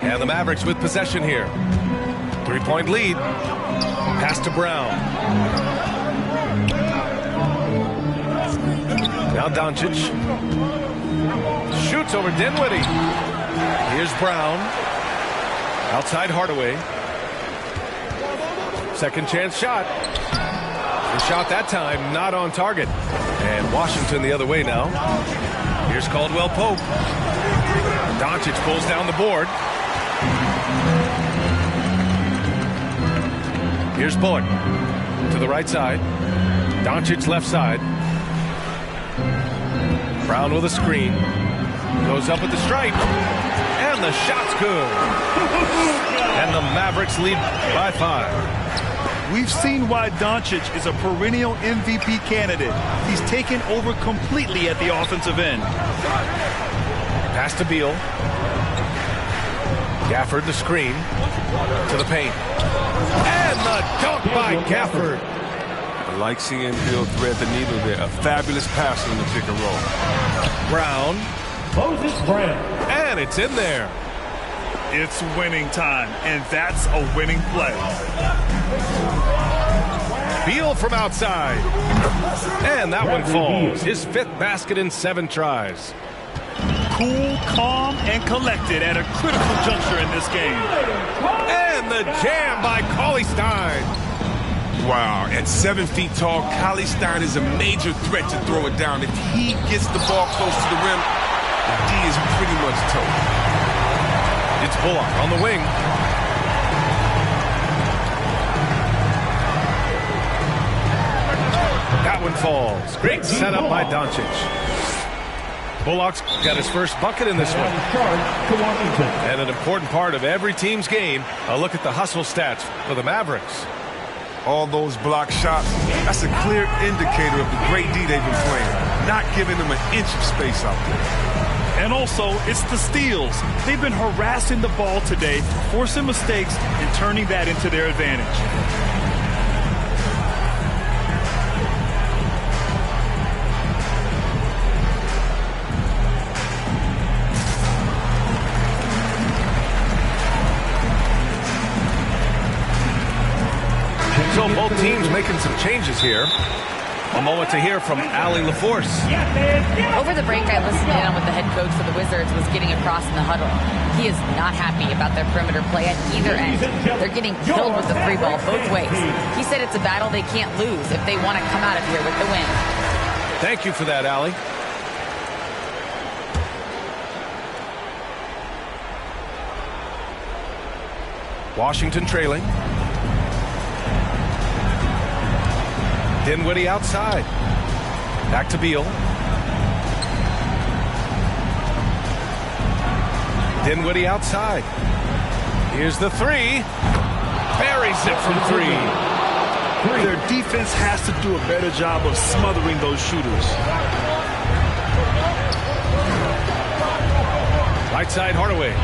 And the Mavericks with possession here. 3-point lead. Pass to Brown. Now Doncic. Shoots over Dinwiddie. Here's Brown. Outside Hardaway. Second chance shot. The shot that time not on target. And Washington the other way now. Here's Caldwell Pope. Doncic pulls down the board. Here's Bullock to the right side. Doncic left side. Brown with a screen. Goes up with the stripe. And the shot's good. And the Mavericks lead by 5. We've seen why Doncic is a perennial MVP candidate. He's taken over completely at the offensive end. Pass to Beal. Gafford the screen to the paint. And the dunk by Gafford. I like seeing Beal thread the needle there. A fabulous passer in the pick and roll. Brown. Moses Brown. And it's in there. It's winning time, and that's a winning play. Beal from outside. And that one falls. His 5th basket in 7 tries. Cool, calm, and collected at a critical juncture in this game. And the jam by Cauley-Stein. Wow, at 7 feet tall, Cauley-Stein is a major threat to throw it down. If he gets the ball close to the rim, the D is pretty much toast. It's Bullock on the wing. That one falls. Great setup by Doncic. Bullock's got his first bucket in this one. And an important part of every team's game, a look at the hustle stats for the Mavericks. All those block shots, that's a clear indicator of the great D they've been playing. Not giving them an inch of space out there. And also, it's the steals. They've been harassing the ball today, forcing mistakes, and turning that into their advantage. So both teams making some changes here. A moment to hear from Allie LaForce. Over the break, I listened in on what the head coach for the Wizards was getting across in the huddle. He is not happy about their perimeter play at either end. They're getting killed with the 3 ball both ways. He said it's a battle they can't lose if they want to come out of here with the win. Thank you for that, Allie. Washington trailing. Dinwiddie outside. Back to Beal. Dinwiddie outside. Here's the 3. Buries it from 3. Their defense has to do a better job of smothering those shooters. Right side, Hardaway.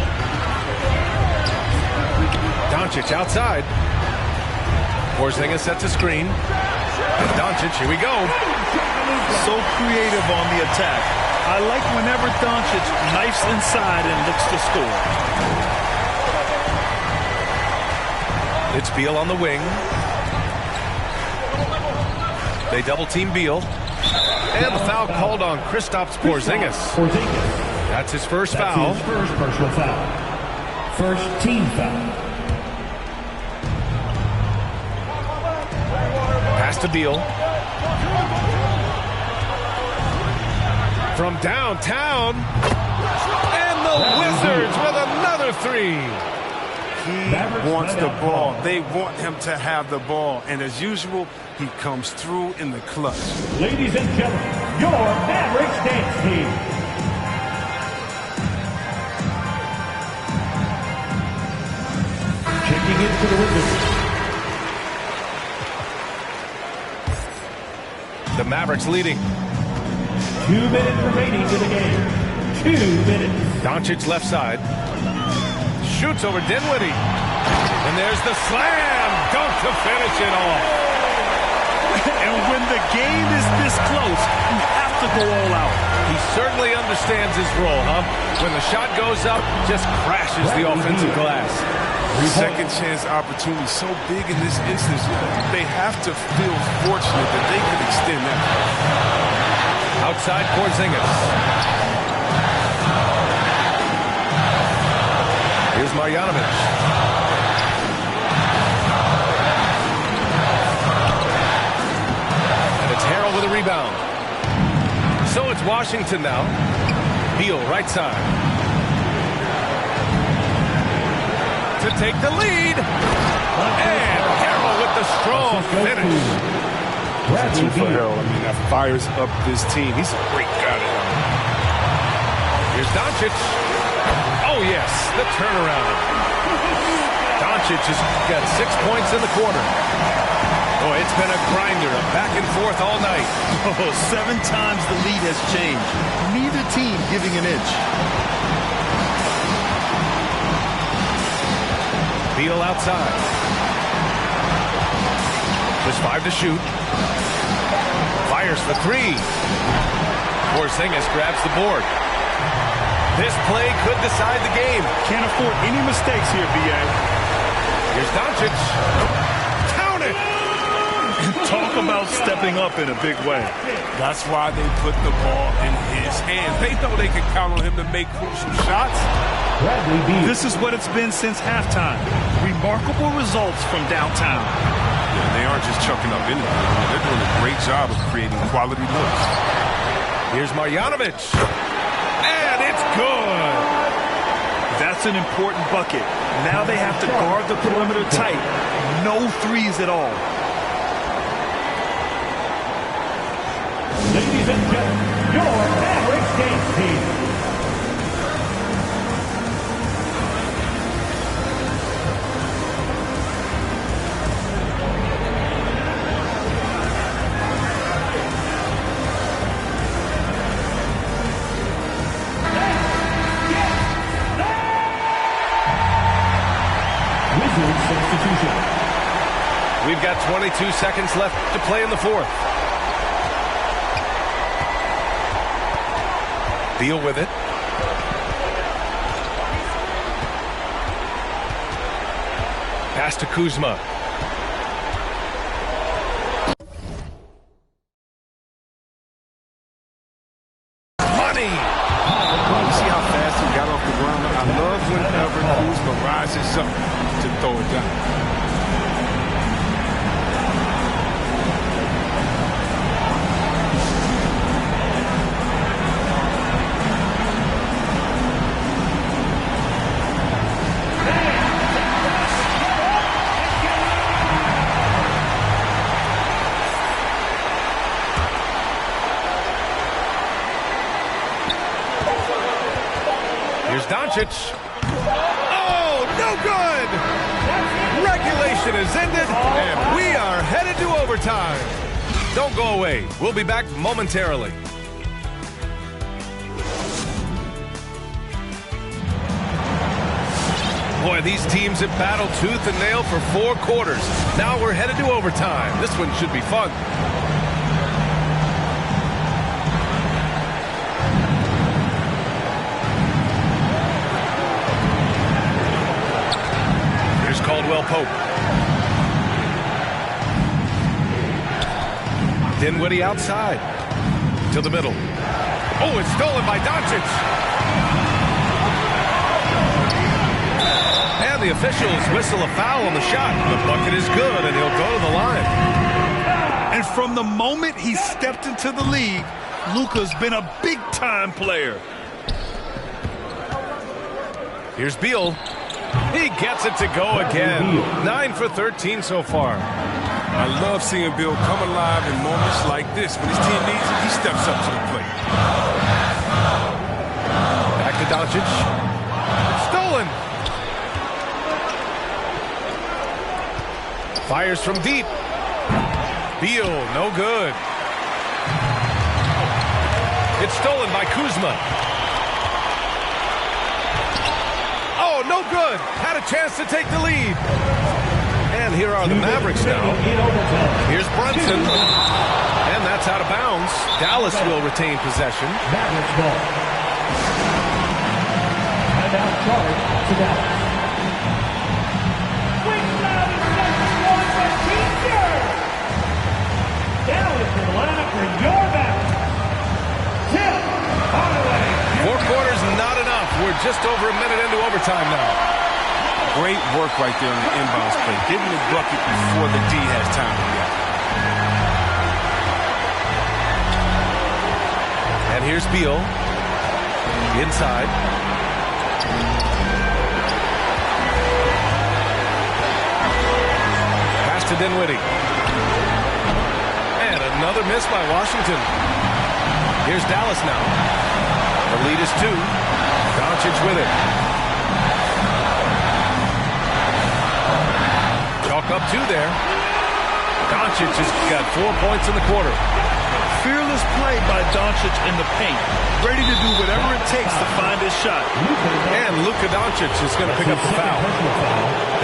Doncic outside. Porzingis sets a screen. And Doncic, here we go. So creative on the attack. I like whenever Doncic knifes inside and looks to score. It's Beal on the wing. They double-team Beal. And the foul called on Kristaps Porzingis. That's his first foul. His first personal foul. First team foul. Pass to Beal. From downtown. And the Wizards with another 3. He wants the ball. They want him to have the ball. And as usual, he comes through in the clutch. Ladies and gentlemen, your Mavericks dance team. Checking into the Wizards. The Mavericks leading. 2 minutes remaining to the game. 2 minutes. Doncic left side. Shoots over Dinwiddie. And there's the slam dunk to finish it off. And when the game is this close, you have to go all out. He certainly understands his role, huh? When the shot goes up, just crashes the offensive glass. Second chance opportunity so big in this instance. They have to feel fortunate that they could extend that. Outside Porzingis. Here's Marjanovic. And it's Harrell with a rebound. So it's Washington now. Beal right side. To take the lead. And Harrell with the strong finish. That's for Harrell. I mean, that fires up this team. He's a great guy. Here's Doncic. Oh, yes, the turnaround. Doncic has got 6 points in the quarter. Boy, it's been a grinder, a back and forth all night. Oh, 7 times the lead has changed. Neither team giving an inch. Beal outside. There's 5 to shoot. Fires for 3. Porzingis grabs the board. This play could decide the game. Can't afford any mistakes here, B.A. Here's Doncic. Count it! Talk about stepping up in a big way. That's why they put the ball in his hands. They know they can count on him to make crucial shots. This is what it's been since halftime. Remarkable results from downtown. Yeah, they aren't just chucking up anything. They're doing a great job of creating quality looks. Here's Marjanovic. And it's good. That's an important bucket. Now they have to guard the perimeter tight. No threes at all. Ladies and gentlemen, your Mavericks dance team. We've got 22 seconds left to play in the fourth. Deal with it. Pass to Kuzma. Money! You see how fast he got off the ground? I love whenever Kuzma rises up to throw it down. Doncic. Oh, no good! Regulation is ended, and we are headed to overtime. Don't go away. We'll be back momentarily. Boy, these teams have battled tooth and nail for 4 quarters. Now we're headed to overtime. This one should be fun. Caldwell Pope. Dinwiddie outside. To the middle. Oh, it's stolen by Doncic. And the officials whistle a foul on the shot. The bucket is good, and he'll go to the line. And from the moment he stepped into the league, Luka's been a big-time player. Here's Beal. He gets it to go again. 9 for 13 so far. I love seeing Bill come alive in moments like this. When his team needs it, he steps up to the plate. Back to Doncic. Stolen. Fires from deep. Beal, no good. It's stolen by Kuzma. No good. Had a chance to take the lead. And here are the Mavericks now. Here's Brunson. And that's out of bounds. Dallas will retain possession. Mavericks ball. And now charge to Dallas. Dallas to the lineup for your Mavericks. Tim Hardaway. 4 quarters, not enough. We're just over a minute into overtime now. Great work right there on the inbounds play. Getting the bucket before the D has time to react. And here's Beal. Inside. Pass to Dinwiddie. And another miss by Washington. Here's Dallas now. The lead is 2. Doncic with it. Chalk up 2 there. Doncic has got 4 points in the quarter. Fearless play by Doncic in the paint. Ready to do whatever it takes to find his shot. And Luka Doncic is going to pick up the foul.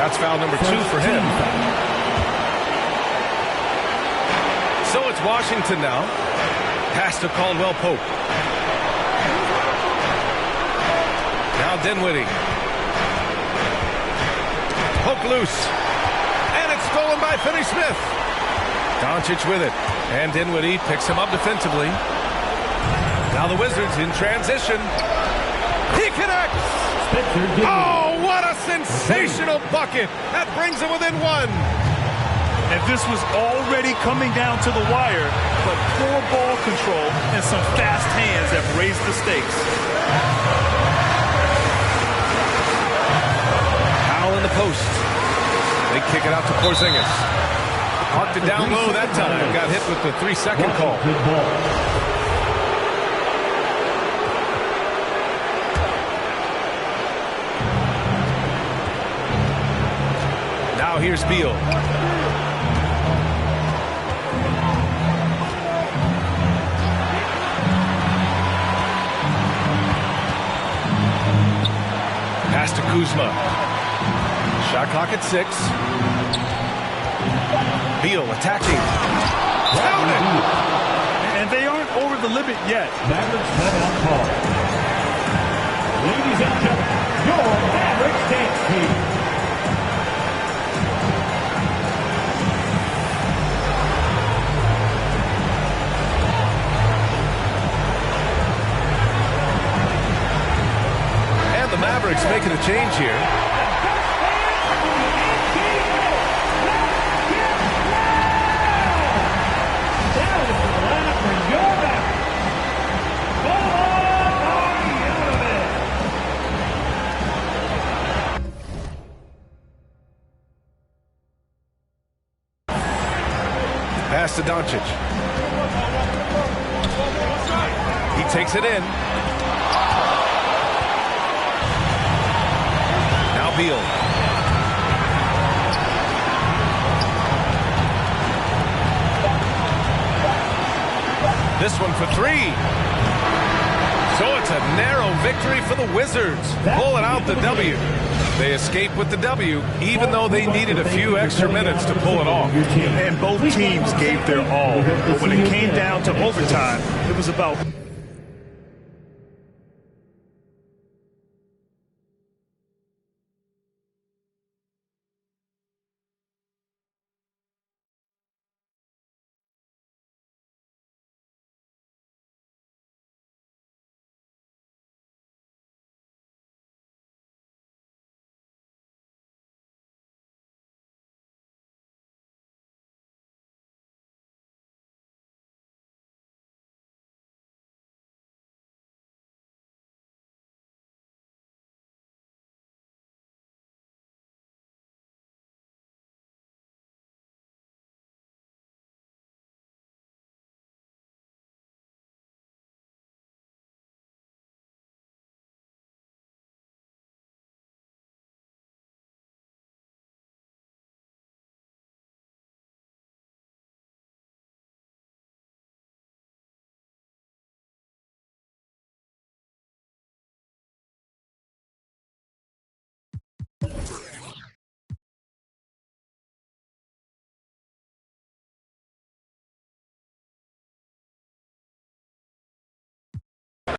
That's foul number 2 for him. So it's Washington now. Pass to Caldwell Pope. Now Dinwiddie. Poke loose. And it's stolen by Finney-Smith. Doncic with it. And Dinwiddie picks him up defensively. Now the Wizards in transition. He connects! Oh, what a sensational bucket! That brings him within one. And this was already coming down to the wire, but poor ball control and some fast hands have raised the stakes. Powell in the post. They kick it out to Porzingis. Marked it down low that time. Got hit with the 3-second call. Now here's Beal. Pass to Kuzma. Shot clock at 6. Beal attacking. Counted! And they aren't over the limit yet. Mavericks timeout call. Ladies and gentlemen, your Mavericks dance team. And the Mavericks making a change here. Pass to Doncic. He takes it in. Now Beal. This one for 3. So it's a narrow victory for the Wizards. Pulling out the W. They escape with the W, even though they needed a few extra minutes to pull it off. And both teams gave their all. But when it came down to overtime, it was about...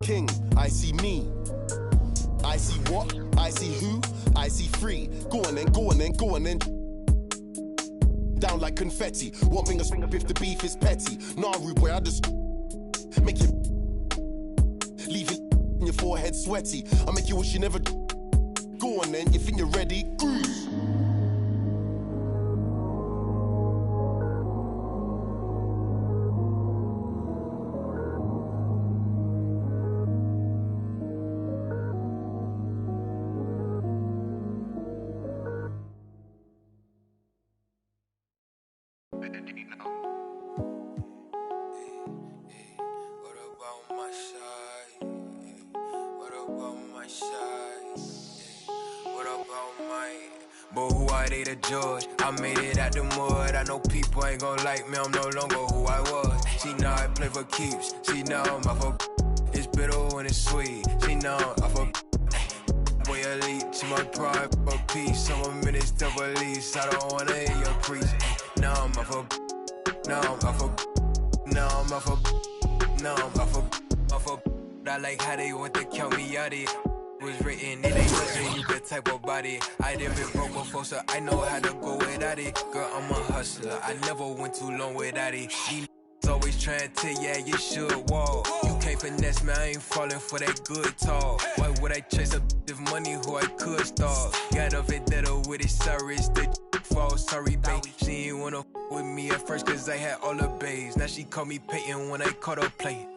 King, I see me. I see what? I see who? I see free. Go on then, go on then, go on then. Down like confetti. One finger swing up if the beef is petty. Nah, rude boy, I just make you leave it in your forehead sweaty. I make you wish you never. Go on then, you think you're ready? Cruise. But who are they to judge? I made it out the mud. I know people ain't gon' like me. I'm no longer who I was. She know I play for keeps. She know I'm off of. It's bitter when it's sweet. She know I'm off of. Boy, elite to my pride, but peace. I'm a minister of release. I don't wanna hear your preach. Now I'm off of. Now I'm off of. Now I'm off of. Now I'm off of. I like how they want to count me out it. was written, it ain't nothing you could type about it. I done been broke before, so I know how to go without it. Girl, I'm a hustler, I never went too long without it. These always trying to tell ya you should walk. You can't finesse me, I ain't falling for that good talk. Why would I chase a if money who I could start? Got a vendetta with it, sorry, it's the fall. Sorry, babe, she ain't wanna with me at first cause I had all the babes. Now she call me Peyton when I caught her play.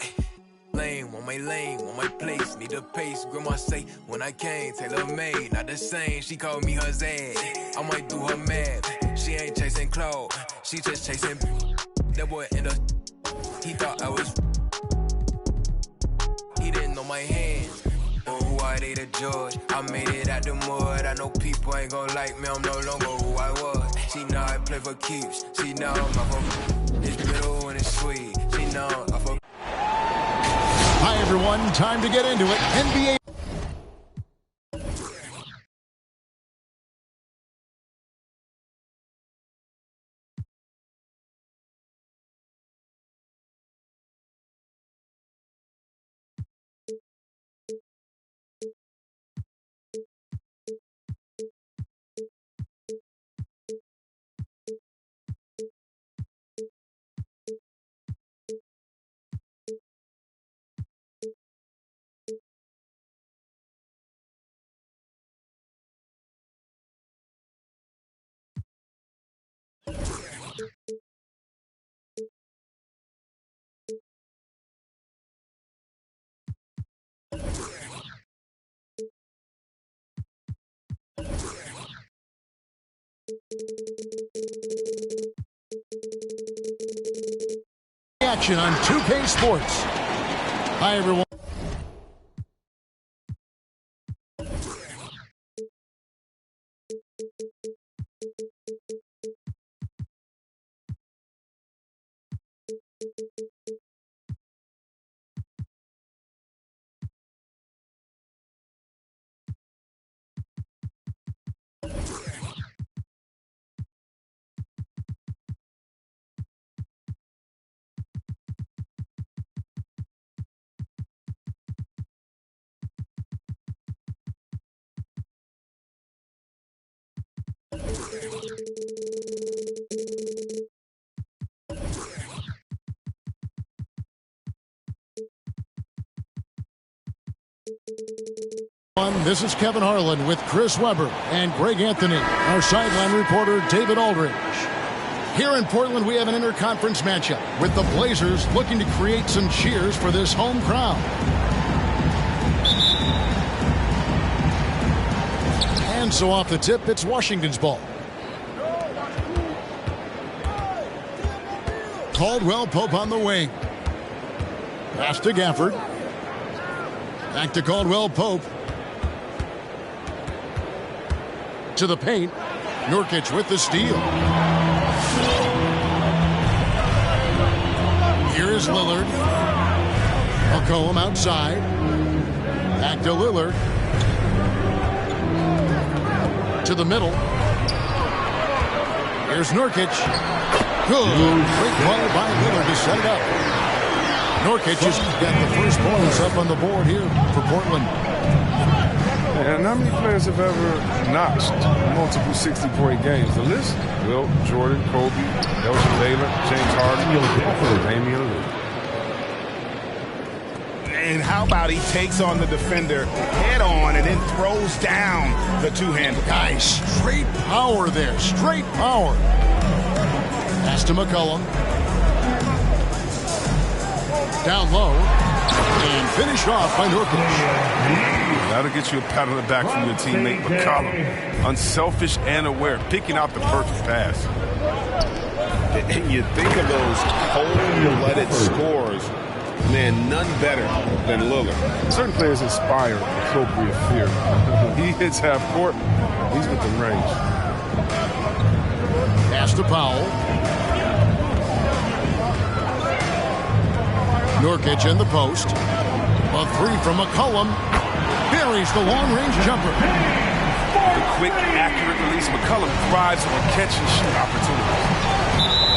Lane, on my place, need a pace. Grandma say, when I came, tailor made, not the same. She called me her Zad, I might do her mad. She ain't chasing clout, she just chasing. That boy in the, he thought I was. He didn't know my hands. Oh, who are they to judge? I made it out the mud. I know people ain't gon' like me, I'm no longer who I was. She know I play for keeps, she know I'm for. It's bitter and it's sweet, she know I'm for. Hi, everyone. Time to get into it. NBA. Action on 2K Sports. Hi, everyone. This is Kevin Harlan with Chris Webber and Greg Anthony, our sideline reporter David Aldridge. Here in Portland, we have an interconference matchup with the Blazers looking to create some cheers for this home crowd. And so off the tip, it's Washington's ball. Caldwell Pope on the wing. Pass to Gafford. Back to Caldwell Pope. To the paint. Nurkic with the steal. Here is Lillard. McCollum outside. Back to Lillard. To the middle. Here's Nurkic. Good. Great ball by Lillard to set it up. Nurkic has got the first points up on the board here for Portland. And how many players have ever notched multiple 60-point games? The list? Wilt, Jordan, Kobe, Elgin Baylor, James Harden, Damian Lillard. And how about he takes on the defender head on and then throws down the two-handed. Guys, straight power there. Straight power. Pass to McCollum. Down low. And finished off by Nurkic. That'll get you a pat on the back from your teammate McCollum. Unselfish and aware, picking out the perfect pass. And you think of those cold-blooded scores, man, none better than Lillard. Certain players inspire appropriate fear. He hits half court, he's within range. Pass to Powell. Nurkic in the post. A three from McCollum. Buries the long-range jumper. The quick, accurate release. McCollum thrives on catch-and-shoot opportunities.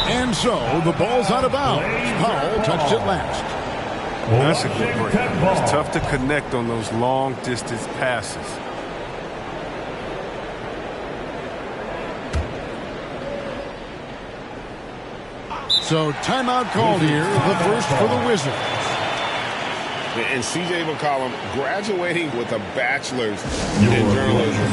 And so, the ball's out of bounds. Powell touched it last. That's a good break. It's tough to connect on those long distance passes. So timeout called here, the first for the Wizards. And C.J. McCollum graduating with a bachelor's in journalism,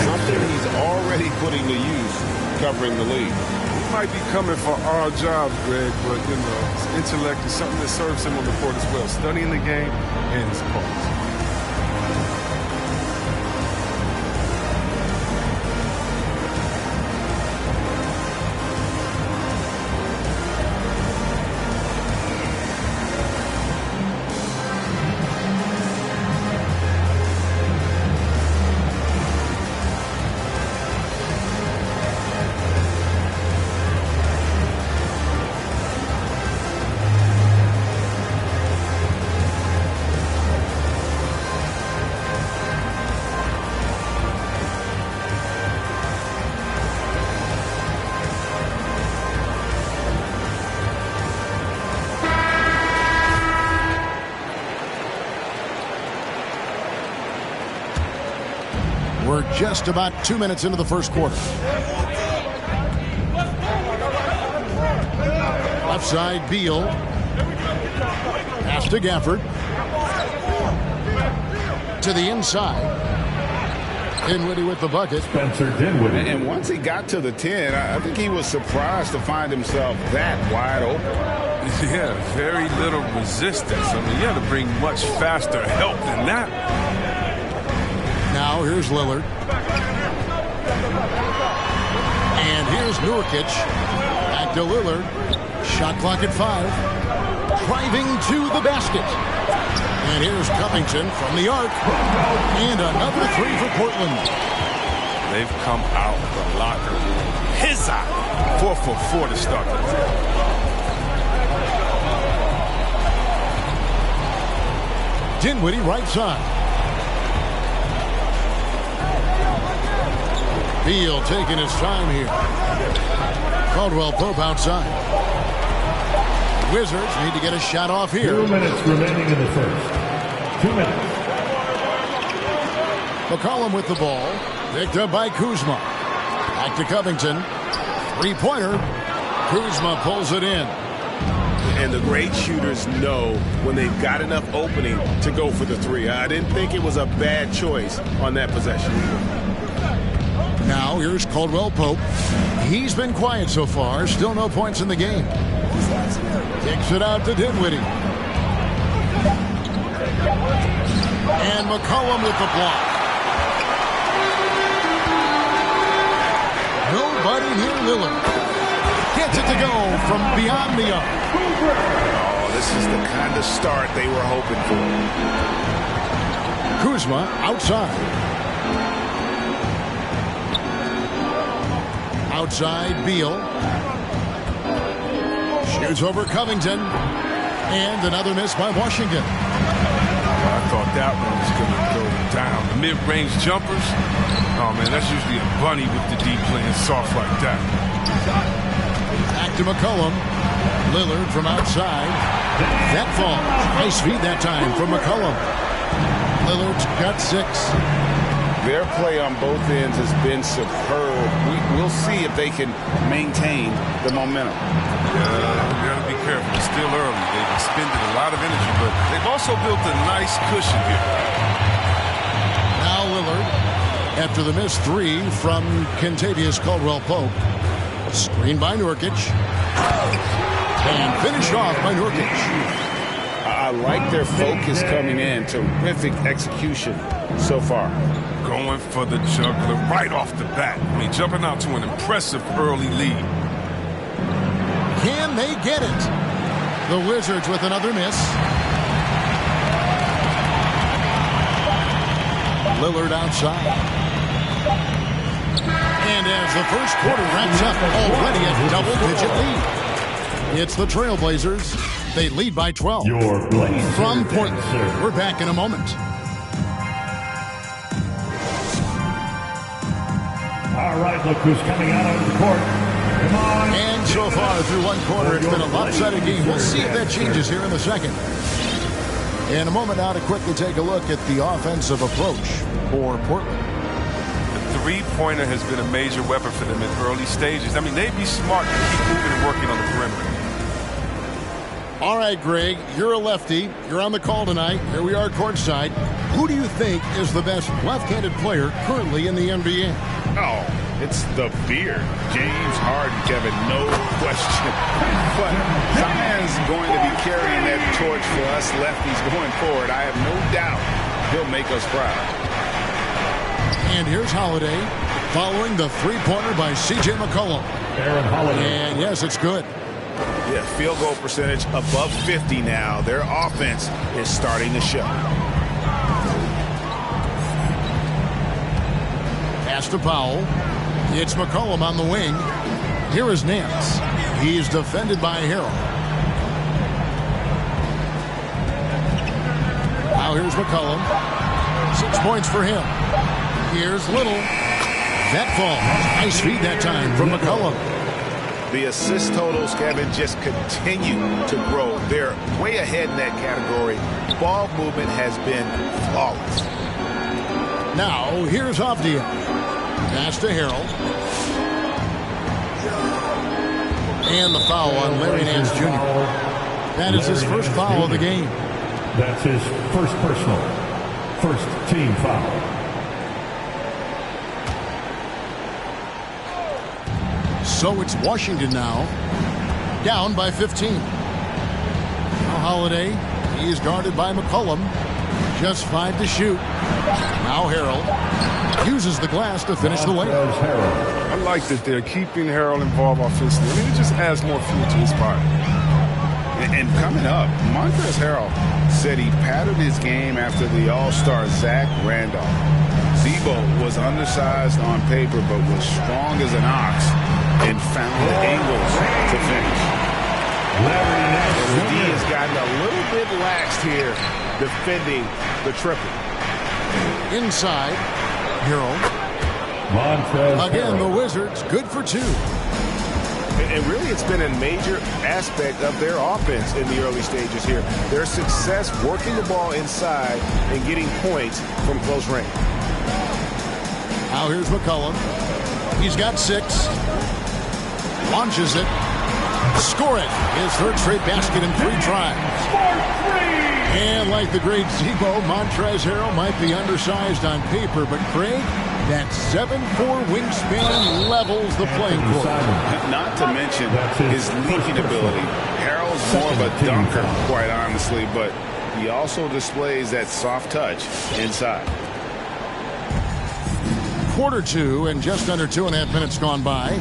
something he's already putting to use covering the league. He might be coming for our jobs, Greg, but, you know, his intellect is something that serves him on the court as well, studying the game and his opponents. We're just about 2 minutes into the first quarter. Left side, Beal. Pass to Gafford. To the inside. Dinwiddie with the bucket. Spencer Dinwiddie. And once he got to the 10, I think he was surprised to find himself that wide open. Yeah, very little resistance. I mean, you have to bring much faster help than that. Now here's Lillard. And here's Nurkic. Back to Lillard. Shot clock at 5. Driving to the basket. And here's Covington from the arc. And another 3 for Portland. They've come out of the locker room. His eye. 4 for 4 to start the game. Dinwiddie right side. Beal taking his time here. Caldwell Pope outside. Wizards need to get a shot off here. 2 minutes remaining in the first. 2 minutes. McCollum with the ball. Picked up by Kuzma. Back to Covington. Three-pointer. Kuzma pulls it in. And the great shooters know when they've got enough opening to go for the 3. I didn't think it was a bad choice on that possession. Now here's Caldwell Pope. He's been quiet so far. Still no points in the game. Kicks it out to Dinwiddie. And McCollum with the block. Nobody near Lillard. Gets it to go from beyond the arc. Oh, this is the kind of start they were hoping for. Kuzma outside. Outside, Beal. Shoots over Covington. And another miss by Washington. I thought that one was going to go down. The mid-range jumpers, oh man, that's usually a bunny with the D playing soft like that. Back to McCollum. Lillard from outside. That falls. Nice feed that time from McCollum. Lillard's got 6. Their play on both ends has been superb. We'll see if they can maintain the momentum. We got to be careful. It's still early. They've expended a lot of energy, but they've also built a nice cushion here. Now Lillard, after the missed 3 from Kentavious Caldwell-Pope. Screen by Nurkic. And finished off by Nurkic. I like their focus coming in. Terrific execution so far. Going for the juggler right off the bat. I mean, jumping out to an impressive early lead. Can they get it? The Wizards with another miss. Lillard outside. And as the first quarter wraps up, already a double-digit lead. It's the Trailblazers. They lead by 12. Your Blazers. From Portland. We're back in a moment. All right, look who's coming out on the court. Come on. And so far through one quarter, it's been a lopsided game. We'll see if that changes here in the second. In a moment now to quickly take a look at the offensive approach for Portland. The three-pointer has been a major weapon for them in early stages. I mean, they'd be smart to keep moving and working on the perimeter. All right, Greg, you're a lefty. You're on the call tonight. Here we are courtside. Who do you think is the best left-handed player currently in the NBA? Oh, it's the beard. James Harden, Kevin, no question. But Zion's going to be carrying that torch for us lefties going forward. I have no doubt he'll make us proud. And here's Holiday following the three-pointer by C.J. McCollum. Aaron Holiday. And yes, it's good. Yeah, field goal percentage above 50 now. Their offense is starting to show. Pass to Powell. It's McCollum on the wing. Here is Nance. He's defended by Harrell. Now here's McCollum. 6 points for him. Here's Little. That falls. Nice feed that time from McCollum. The assist totals, Kevin, just continue to grow. They're way ahead in that category. Ball movement has been flawless. Now, here's Avdia. Pass to Harrell. And the foul on Larry Nance Jr. That is his first foul of the game. That's his first personal. First team foul. So it's Washington now, down by 15. Now Holiday, he is guarded by McCollum. Just 5 to shoot. Now Harrell uses the glass to finish the layup. I like that they're keeping Harrell involved offensively. I mean, it just adds more fuel to his body. And coming up, Montrezl Harrell said he patterned his game after the All-Star Zach Randolph. Z-Bo was undersized on paper but was strong as an ox and found the angles to finish. D has gotten a little bit laxed here defending the triple. Inside, Harrell. Again, the Wizards good for 2. And really, it's been a major aspect of their offense in the early stages here. Their success working the ball inside and getting points from close range. Now here's McCollum. He's got 6. Launches it. Score it. His third straight basket in 3 tries. And like the great Z-Bo, Montrezl Harrell might be undersized on paper, but Craig, that 7'4" wingspan levels the playing court. Not to mention his leaping ability. Harrell's more of a dunker, quite honestly, but he also displays that soft touch inside. Quarter 2 and just under 2.5 minutes gone by.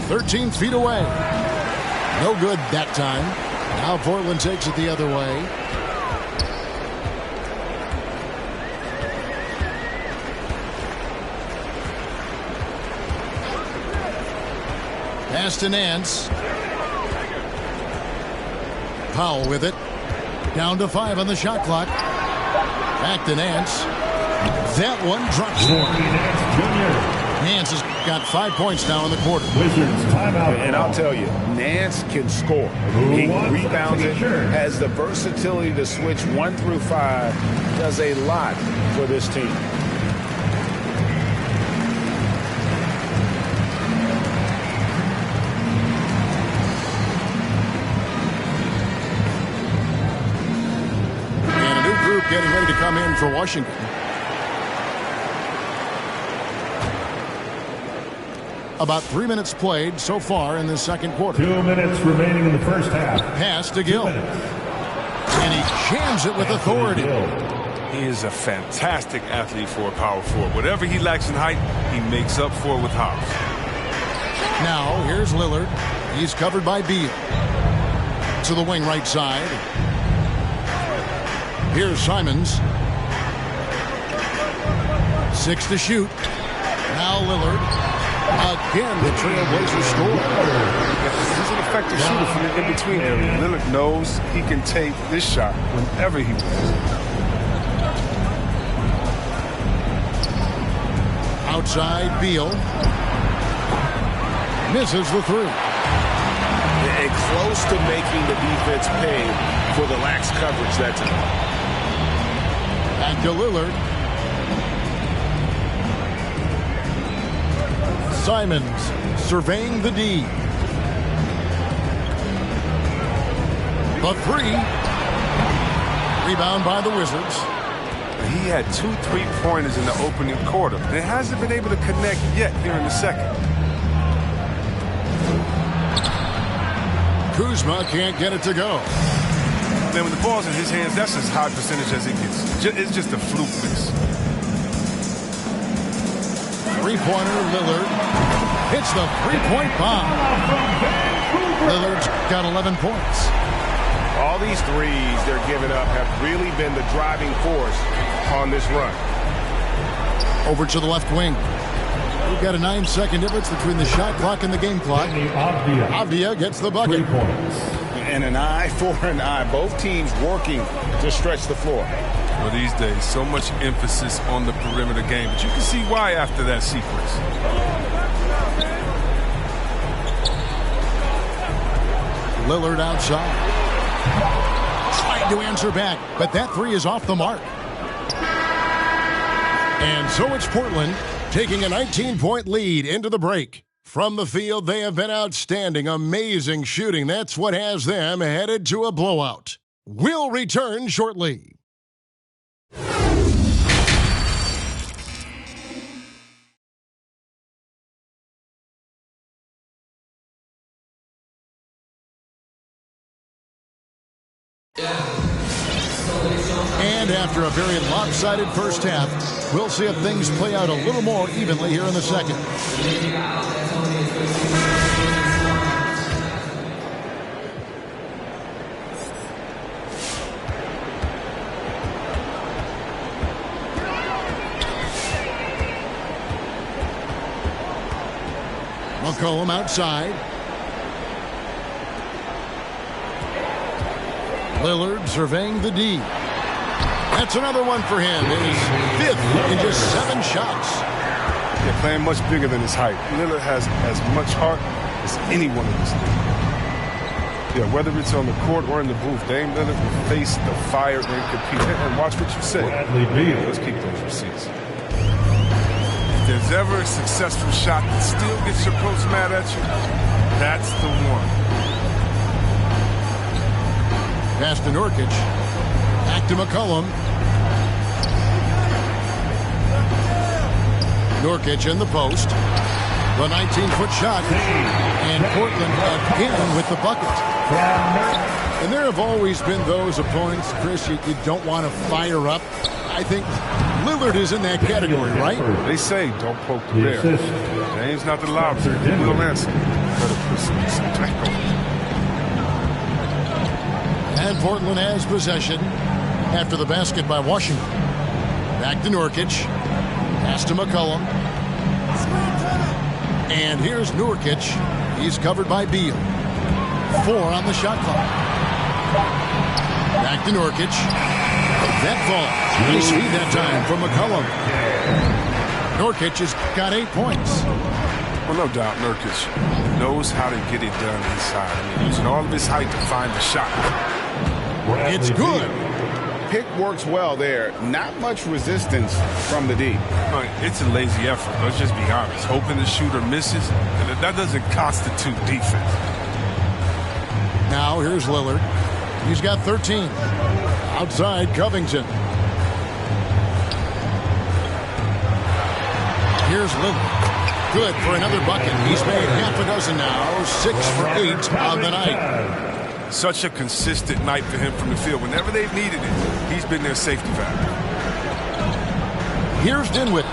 13 feet away. No good that time. Now Portland takes it the other way. Pass to Nance. Powell with it. Down to 5 on the shot clock. Back to Nance. That one drops for him. Nance has got 5 points now in the quarter. And I'll tell you, Nance can score. He rebounds it, has the versatility to switch 1 through 5, does a lot for this team. And a new group getting ready to come in for Washington. About 3 minutes played so far in the second quarter. 2 minutes remaining in the first half. Pass to Gill. And he jams it with authority. He is a fantastic athlete for a power forward. Whatever he lacks in height, he makes up for it with hops. Now, here's Lillard. He's covered by Beal. To the wing right side. Here's Simons. 6 to shoot. Now Lillard. Again, the Trailblazers score. He's an effective shooter from the in-between area. Lillard knows he can take this shot whenever he wants. Outside, Beal. Misses the 3. A close close to making the defense pay for the lax coverage that time. Back to Lillard. Simons surveying the D. The three. Rebound by the Wizards. He had 2 3-pointers in the opening quarter. He hasn't been able to connect yet here in the second. Kuzma can't get it to go. Man, when the ball's in his hands, that's as high percentage as it gets. It's just a fluke miss. Three-pointer, Lillard hits the three-point bomb. Lillard's got 11 points. All these threes they're giving up have really been the driving force on this run. Over to the left wing. We've got a 9-second difference between the shot clock and the game clock. Avdia gets the bucket. 3 points. And an eye for an eye. Both teams working to stretch the floor. Well, these days, so much emphasis on the perimeter game, but you can see why after that sequence. Lillard outside. Trying to answer back, but that three is off the mark. And so it's Portland taking a 19-point lead into the break. From the field, they have been outstanding, amazing shooting. That's what has them headed to a blowout. We'll return shortly. And after a very lopsided first half, we'll see if things play out a little more evenly here in the second. McCollum outside. Lillard surveying the D. That's another one for him. His fifth in just 7 shots. Yeah, playing much bigger than his height. Lillard has as much heart as anyone in this league. Yeah, whether it's on the court or in the booth, Dame Lillard will face the fire and compete. And watch what you say. Let's keep those receipts. If there's ever a successful shot that still gets your coach mad at you, that's the one. Pass to Nurkic. Back to McCollum. Nurkic in the post. The 19-foot shot. And Portland again with the bucket. And there have always been those opponents, Chris, you don't want to fire up. I think Lillard is in that category, right? They say don't poke the bear. Dame's not the lobster. He will answer. Better put some tackle. And Portland has possession after the basket by Washington. Back to Nurkic. Pass to McCollum. And here's Nurkic. He's covered by Beal. 4 on the shot clock. Back to Nurkic. That fall. Nice feed that time from McCollum. Nurkic has got 8 points. Well, no doubt Nurkic knows how to get it done inside. I mean, using all of his height to find the shot. It's good. Pick works well there. Not much resistance from the D. It's a lazy effort. Let's just be honest. Hoping the shooter misses, that doesn't constitute defense. Now here's Lillard. He's got 13. Outside Covington. Here's Lillard. Good for another bucket. He's made half a dozen now. 6 for 8 on the night. Such a consistent night for him from the field. Whenever they've needed it, he's been their safety valve. Here's Dinwiddie.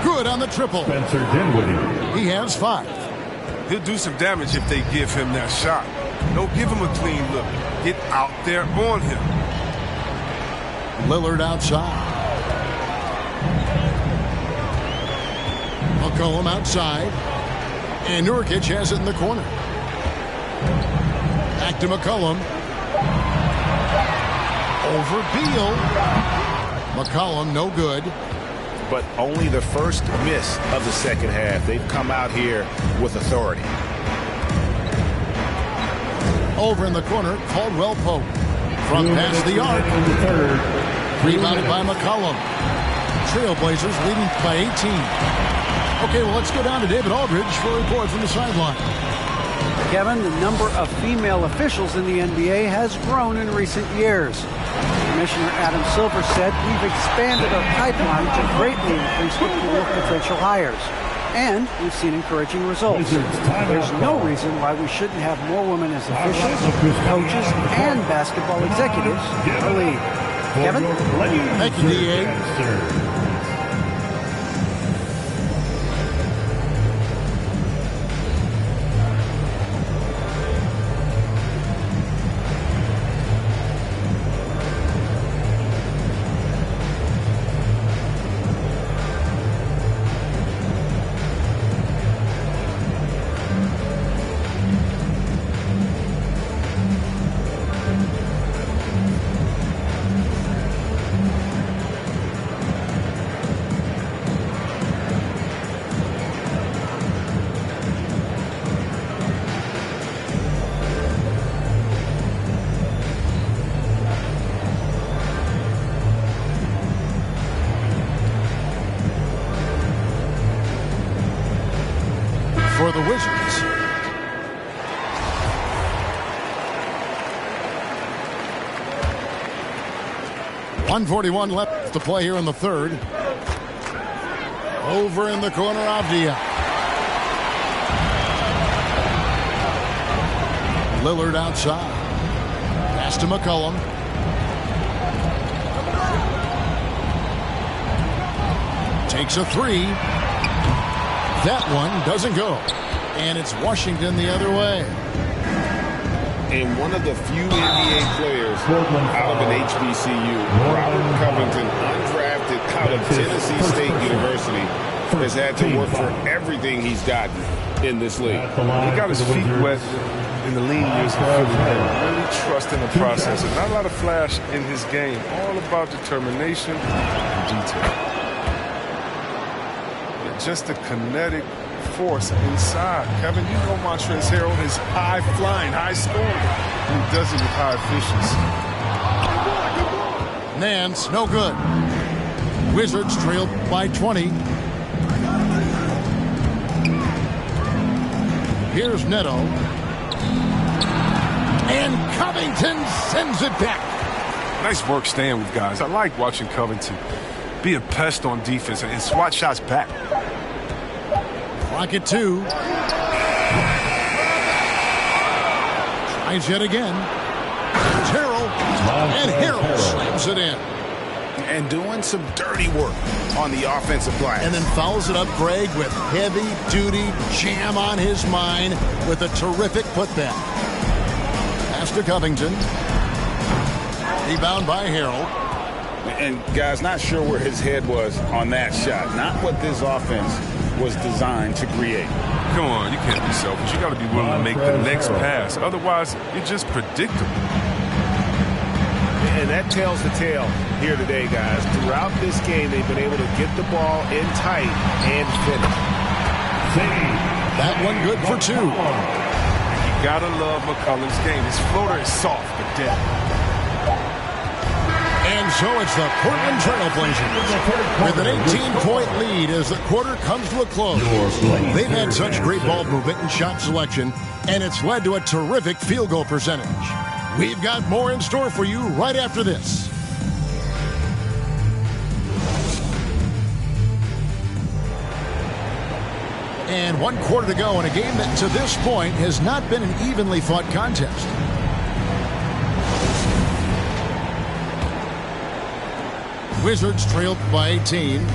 Good on the triple. Spencer Dinwiddie. He has 5. He'll do some damage if they give him that shot. Don't give him a clean look. Get out there on him. Lillard outside. McCollum outside. And Nurkic has it in the corner. Back to McCollum. Over Beal. McCollum no good. But only the first miss of the second half. They've come out here with authority. Over in the corner, Caldwell Pope. From past the arc. Rebounded by McCollum. Trailblazers leading by 18. Okay, well, let's go down to David Aldridge for a report from the sideline. Kevin, the number of female officials in the NBA has grown in recent years. Commissioner Adam Silver said, we've expanded our pipeline to greatly increase the pool of potential hires. And we've seen encouraging results. There's no reason why we shouldn't have more women as officials, coaches, and basketball executives in the league. Kevin? Thank you, D.A. For the Wizards. .141 left to play here in the third. Over in the corner, Avdia. Lillard outside. Pass to McCollum. Takes a three. That one doesn't go. And it's Washington the other way. And one of the few NBA players out of an HBCU, Robert Covington, undrafted out of Tennessee State University, has had to work for everything he's gotten in this league. He got his feet wet in the lean years of Philly. Really trusting the process. And not a lot of flash in his game. All about determination and detail. Just a kinetic force inside. Kevin, you know Montrezl Harrell is high-flying, high-scoring. He does it with high efficiency. Nance, no good. Wizards trailed by 20. Here's Neto. And Covington sends it back. Nice work staying with guys. I like watching Covington be a pest on defense and swat shots back. Clock at 2. Tries yet again. There's Harrell. And Harrell slams it in. And doing some dirty work on the offensive glass. And then follows it up, Greg, with heavy-duty jam on his mind with a terrific putback. Pass to Covington. Rebound by Harrell. And, guys, not sure where his head was on that shot. Not what this offense was designed to create. Come on, you can't be selfish. You got to be willing to make the next pass. Otherwise, you're just predictable. And that tells the tale here today, guys. Throughout this game, they've been able to get the ball in tight and finish. That one good for 2. You got to love McCollum's game. His floater is soft but dead. And so it's the Portland Trail Blazers with an 18-point lead as the quarter comes to a close. They've had such great ball movement and shot selection, and it's led to a terrific field goal percentage. We've got more in store for you right after this. And 1 quarter to go in a game that to this point has not been an evenly fought contest. Wizards trailed by 18.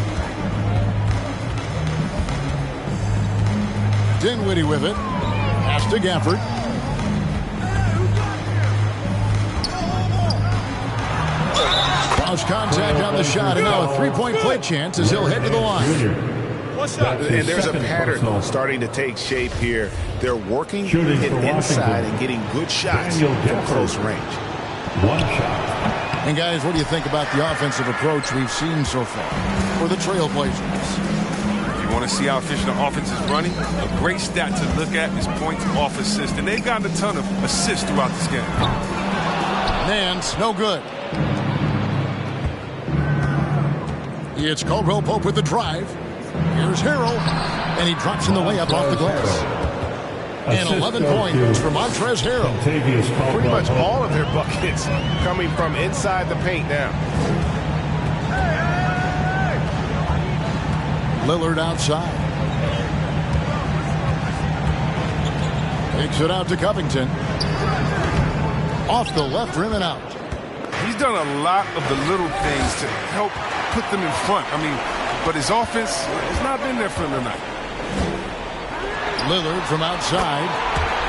Dinwiddie with it. Pass to Gafford. Cross contact on the shot, and now a three-point play chance as he'll head to the line. And there's a pattern starting to take shape here. They're working it inside and getting good shots from close range. One shot. And guys, what do you think about the offensive approach we've seen so far for the Trailblazers? You You want to see how efficient the offense is running? A great stat to look at is points off assist. And they've gotten a ton of assists throughout this game. Nance, no good. It's Caldwell Pope with the drive. Here's Harrell, and he drops in the layup off the glass. And 11 points for Montrezl Harrell. Pretty much all of their buckets coming from inside the paint now. Lillard outside. Takes it out to Covington. Off the left rim and out. He's done a lot of the little things to help put them in front. I mean, but his offense has not been there for him tonight. Lillard from outside.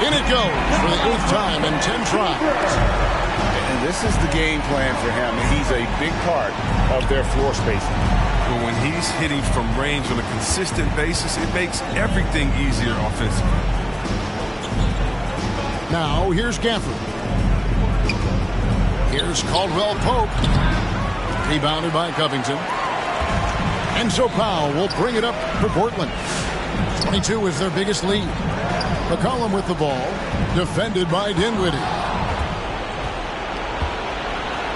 In it goes for the 8th time in 10 tries. And this is the game plan for him. And he's a big part of their floor spacing. But when he's hitting from range on a consistent basis, it makes everything easier offensively. Now, here's Gafford. Here's Caldwell Pope. Rebounded by Covington. Enzo Powell will bring it up for Portland. 22 is their biggest lead. McCollum with the ball. Defended by Dinwiddie.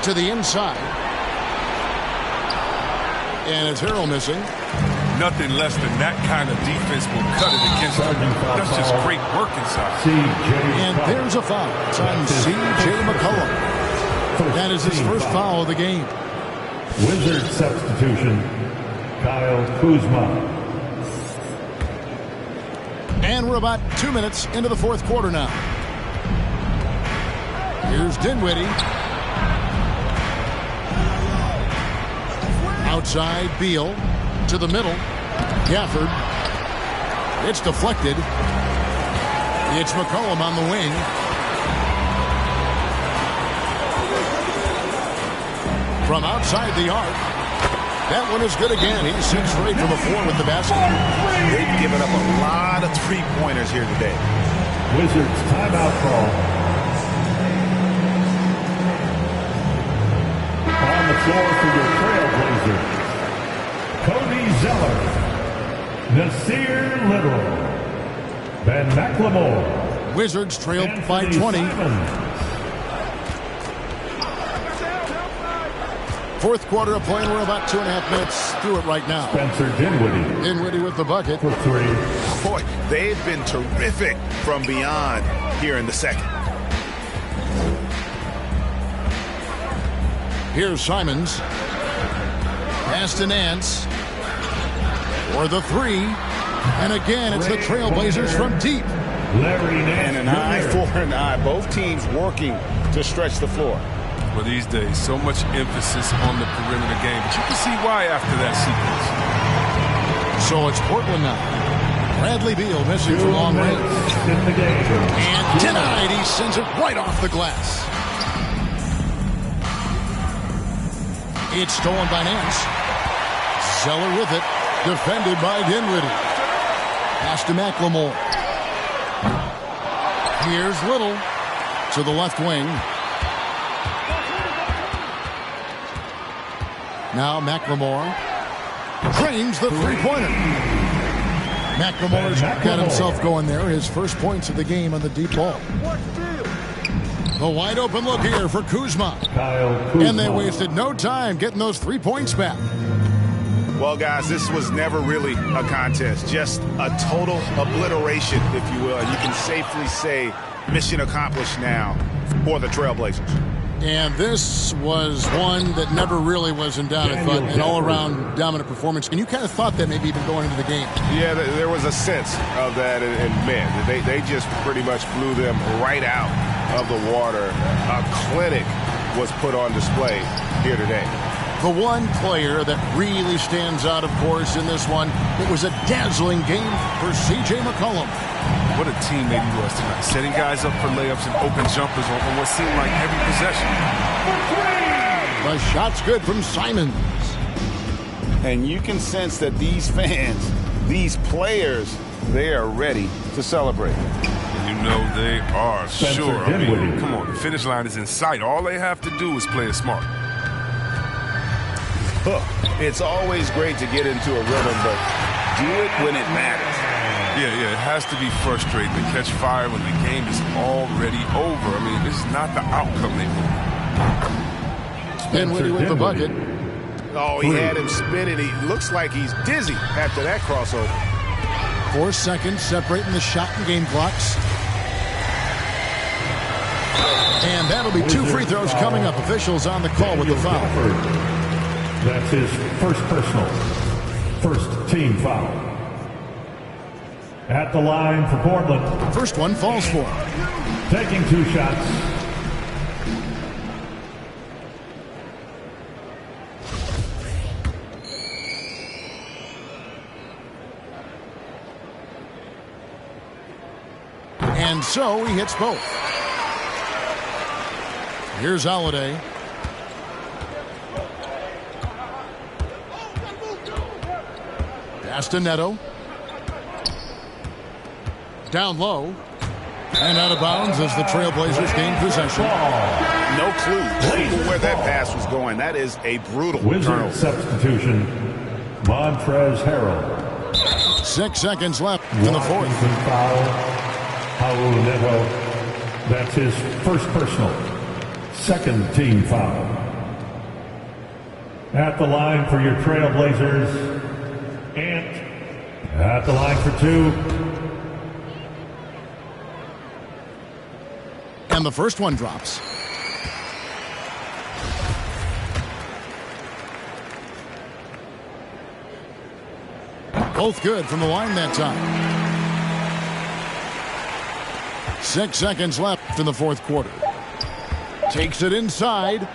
To the inside. And it's Harrell missing. Nothing less than that kind of defense will cut it against them. That's just great work inside. And there's a foul. It's on C.J. McCollum. That is his first foul of the game. Wizard substitution, Kyle Kuzma. And we're about 2 minutes into the fourth quarter now. Here's Dinwiddie. Outside, Beal. To the middle. Gafford. It's deflected. It's McCollum on the wing. From outside the arc. That one is good again. He's 6 straight from the floor with the basket. They've given up a lot of three-pointers here today. Wizards timeout call. On the floor for your Trailblazers, Cody Zeller, Nasir Little, Ben McLemore. Wizards trailed by 20. Fourth quarter of play, and we're about 2.5 minutes through it right now. Spencer Dinwiddie. Dinwiddie with the bucket. For 3. Boy, they've been terrific from beyond here in the second. Here's Simons. Pass to Nance. For the 3. And again, it's the Trailblazers from deep. Larry Nance. And an eye for an eye. Both teams working to stretch the floor. Well, these days, so much emphasis on the perimeter game. But you can see why after that sequence. So it's Portland now. Bradley Beal missing from long range. And denied. He sends it right off the glass. It's stolen by Nance. Zeller with it. Defended by Dinwiddie. Pass to McLemore. Here's Little to the left wing. Now McLemore drains the three-pointer. McLemore's got himself going there. His first points of the game on the deep ball. The wide open look here for Kuzma. And they wasted no time getting those 3 points back. Well, guys, this was never really a contest. Just a total obliteration, if you will. And you can safely say mission accomplished now for the Trailblazers. And this was one that never really was in doubt, I thought, an all-around dominant performance. And you kind of thought that maybe even going into the game. Yeah, there was a sense of that, and man, they just pretty much blew them right out of the water. A clinic was put on display here today. The one player that really stands out, of course, in this one, it was a dazzling game for C.J. McCollum. What a teammate he was tonight, setting guys up for layups and open jumpers on what seemed like every possession. The shot's good from Simons. And you can sense that these fans, these players, they are ready to celebrate. And you know they are, sure. I mean, come on, the finish line is in sight. All they have to do is play it smart. It's always great to get into a rhythm, but do it when it matters. Yeah, it has to be frustrating to catch fire when the game is already over. I mean, this is not the outcome they want. Dinwiddie with the bucket. Oh, he had him spinning. He looks like he's dizzy after that crossover. 4 seconds separating the shot and game clocks. And that'll be 2 free throws coming up. Officials on the call with the foul. That's his first personal. First team foul. At the line for Portland. First one falls for him. Taking 2 shots. And so he hits both. Here's Holiday. Pass to Neto. Down low. And out of bounds as the Trailblazers gain possession. No clue where that pass was going. That is a brutal Wizard turnover. substitution. Montrezl Harrell. 6 seconds left in the fourth. Foul. Raul Neto. That's his first personal. Second team foul. At the line for your Trailblazers. Ant. At the line for 2. And the first one drops. Both good from the line that time. 6 seconds left in the fourth quarter. Takes it inside.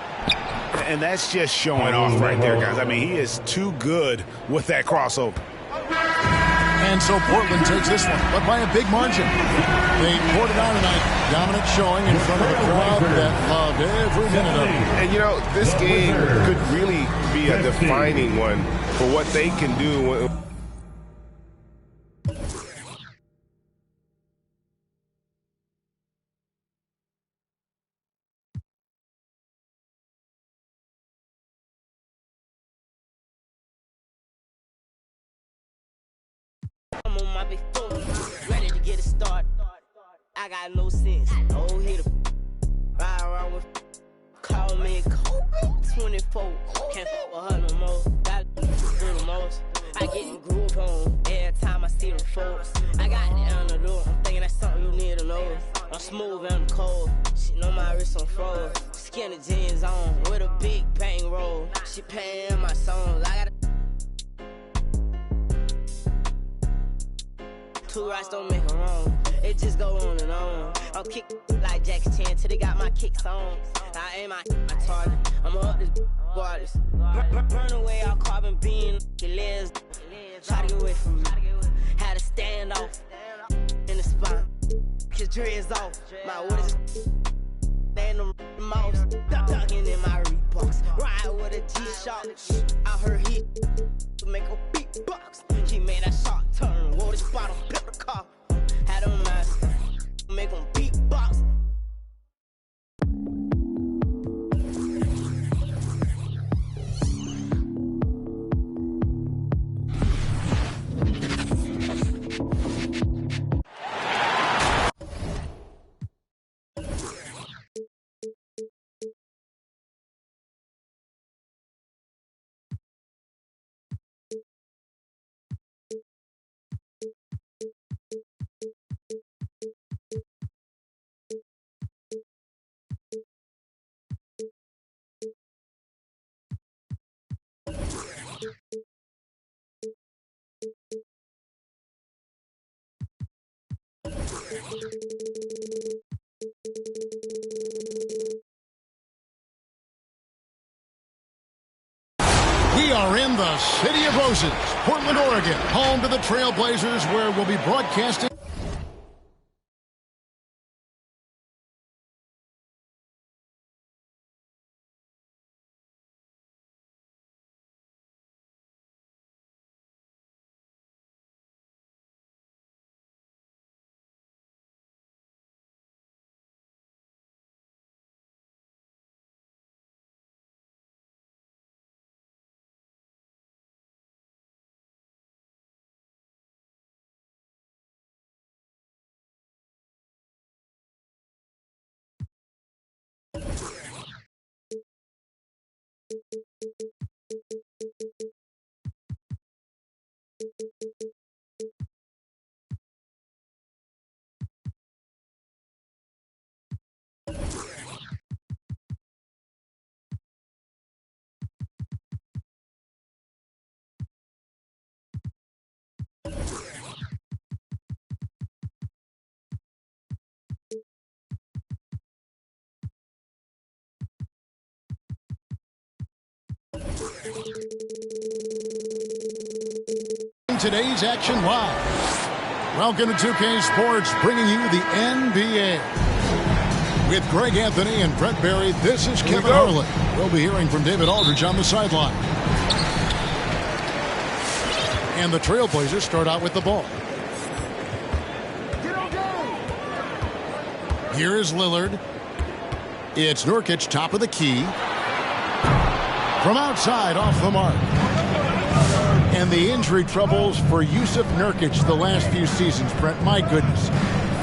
And that's just showing off right there, guys. I mean, he is too good with that crossover. And so Portland takes this one, but by a big margin. They poured it on tonight. Dominant showing in front of a crowd that loved every minute of it. And, you know, this game could really be a defining one for what they can do. I'm on my big phone, ready to get it started. I got no sense, no hitter. Ride around with, call me Kobe 24. Can't fuck with her no more. Got little most. I get in groove on every time I see them folks. I got the antidote. I'm thinking that's something you need to know. I'm smooth and I'm cold. She know my wrist on froze. Skinny jeans on with a big bang roll. She paying my songs. I got 2 rights don't make a wrong. It just go on and on. I'll kick like Jackie Chan till they got my kicks on. I aim my target. I'm up this waters. Burn away all carbon beam. Your legs. Try to get away from me. Had to stand off in the spine. His dreads off. My what is stand the mouse. Ducking in my Reeboks. Ride with a G-Shock. I heard he make a beatbox. He made that shot turn. Wore this bottle. Built the car. Had on my make him beatbox. We are in the City of Roses, Portland, Oregon, home to the Trailblazers, where we'll be broadcasting Today's action live. Welcome to 2K Sports, bringing you the NBA. With Greg Anthony and Brett Barry, this is Kevin Harlan. We'll be hearing from David Aldridge on the sideline. And the Trailblazers start out with the ball. Here is Lillard. It's Nurkic, top of the key. From outside, off the mark. And the injury troubles for Jusuf Nurkic the last few seasons, Brent. My goodness.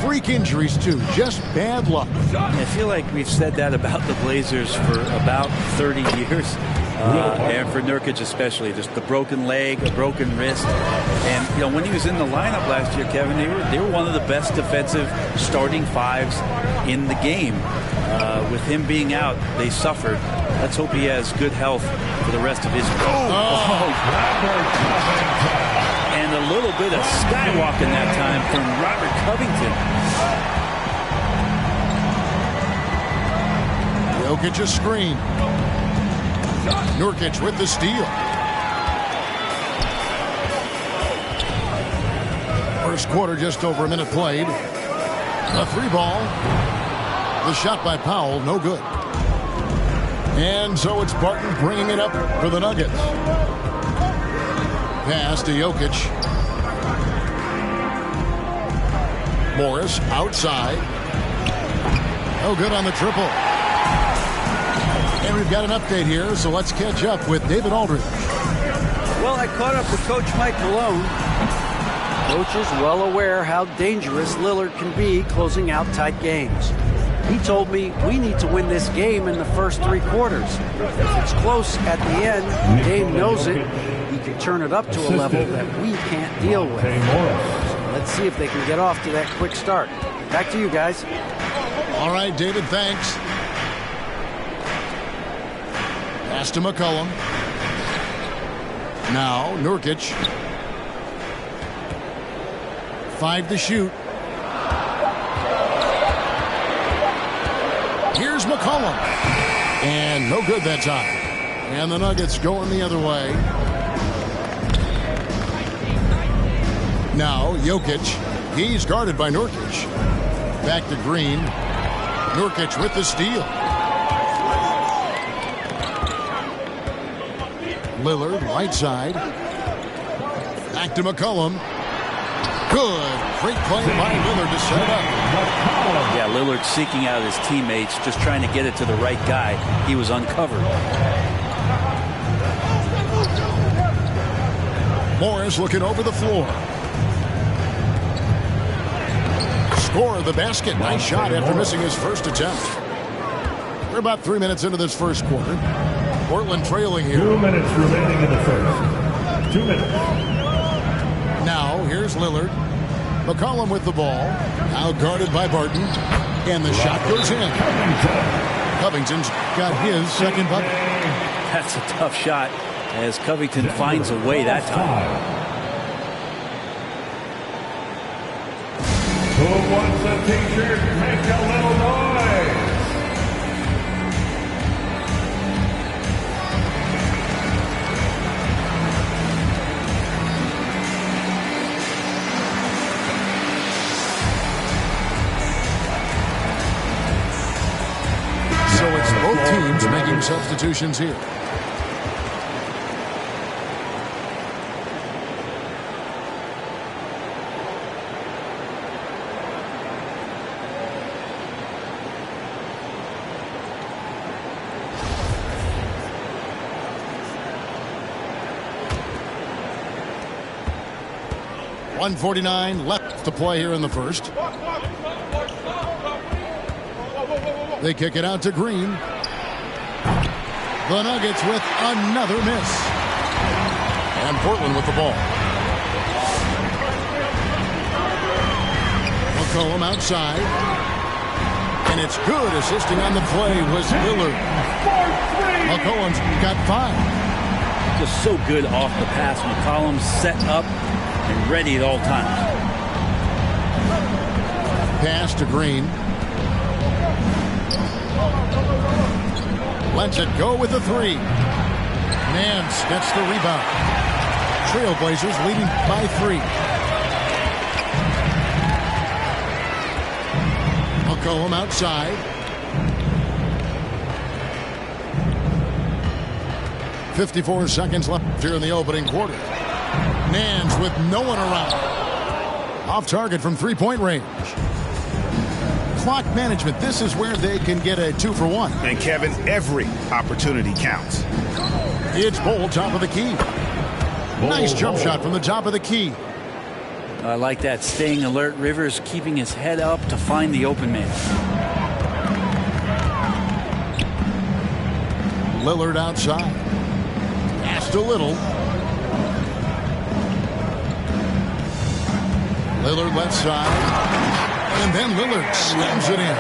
Freak injuries, too. Just bad luck. I feel like we've said that about the Blazers for about 30 years. And for Nurkic especially, just the broken leg, a broken wrist. And, you know, when he was in the lineup last year, Kevin, they were one of the best defensive starting fives in the game. With him being out, they suffered. Let's hope he has good health for the rest of his career. And a little bit of skywalking that time from Robert Covington. Jokic a screen. Nurkic with the steal. First quarter, just over a minute played. A 3-ball. The shot by Powell, no good. And so it's Barton bringing it up for the Nuggets. Pass to Jokic. Morris outside. No good on the triple. And we've got an update here, so let's catch up with David Aldridge. Well, I caught up with Coach Mike Malone. Coach is well aware how dangerous Lillard can be closing out tight games. He told me we need to win this game in the first 3 quarters. If it's close at the end, Dame knows it. He can turn it up to a level that we can't deal with. So let's see if they can get off to that quick start. Back to you guys. All right, David, thanks. Pass to McCollum. Now, Nurkic. 5 to shoot. Here's McCollum. And no good that time. And the Nuggets going the other way. Now, Jokic. He's guarded by Nurkic. Back to Green. Nurkic with the steal. Lillard, right side. Back to McCollum. Good. Great play by Lillard to set it up. Yeah, Lillard seeking out his teammates, just trying to get it to the right guy. He was uncovered. Morris looking over the floor. Score the basket. Nice shot after missing his first attempt. We're about 3 minutes into this first quarter. Portland trailing here. 2 minutes remaining in the first. 2 minutes. Now, here's Lillard. McCollum with the ball. Now guarded by Barton. And the shot goes in. Covington's got his second bucket. That's a tough shot as Covington finds a way that time. Who wants a t-shirt? Make a little noise. So it's both teams making substitutions here. .149 left to play here in the first. They kick it out to Green. The Nuggets with another miss. And Portland with the ball. McCollum outside. And it's good. Assisting on the play was Lillard. McCollum's got 5. Just so good off the pass. McCollum set up and ready at all times. Pass to Green. Lets it go with the 3. Nance gets the rebound. Trailblazers leading by 3. McCollum outside. 54 seconds left here in the opening quarter. Nance with no one around. Off target from three-point range. Clock management. This is where they can get a 2-for-1. And Kevin, every opportunity counts. It's Bol, top of the key. Nice jump shot from the top of the key. I like that, staying alert. Rivers keeping his head up to find the open man. Lillard outside. Passed a little. Lillard left side. And then Lillard slams it in.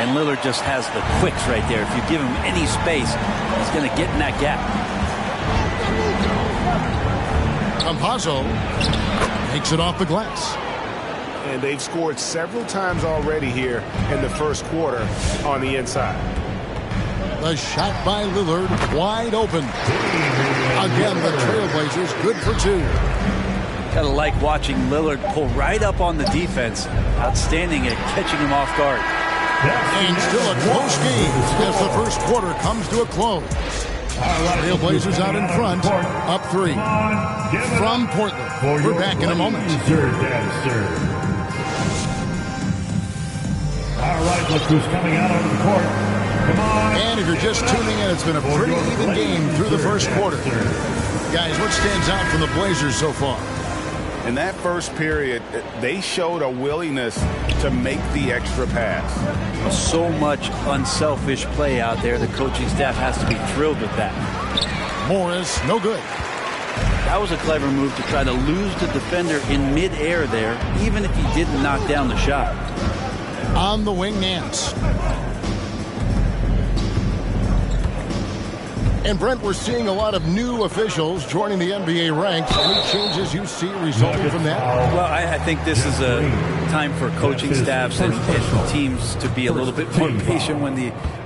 And Lillard just has the quicks right there. If you give him any space, he's going to get in that gap. Campazzo takes it off the glass. And they've scored several times already here in the first quarter on the inside. The shot by Lillard, wide open. Again, the Trailblazers good for 2. Gotta like watching Lillard pull right up on the defense. Outstanding at catching him off guard. And still a close game as the first quarter comes to a close. Trailblazers out in front, up 3. From Portland, we're back in a moment. All right, look who's coming out on the court. Come on. And if you're just tuning in, it's been a pretty even game through the first quarter. Guys, what stands out from the Blazers so far? In that first period, they showed a willingness to make the extra pass. So much unselfish play out there. The coaching staff has to be thrilled with that. Morris, no good. That was a clever move to try to lose the defender in midair there, even if he didn't knock down the shot. On the wing, Nance. And Brent, we're seeing a lot of new officials joining the NBA ranks. Any changes you see resulting from that? Well, I think this is a time for coaching staffs and teams to be a little bit more patient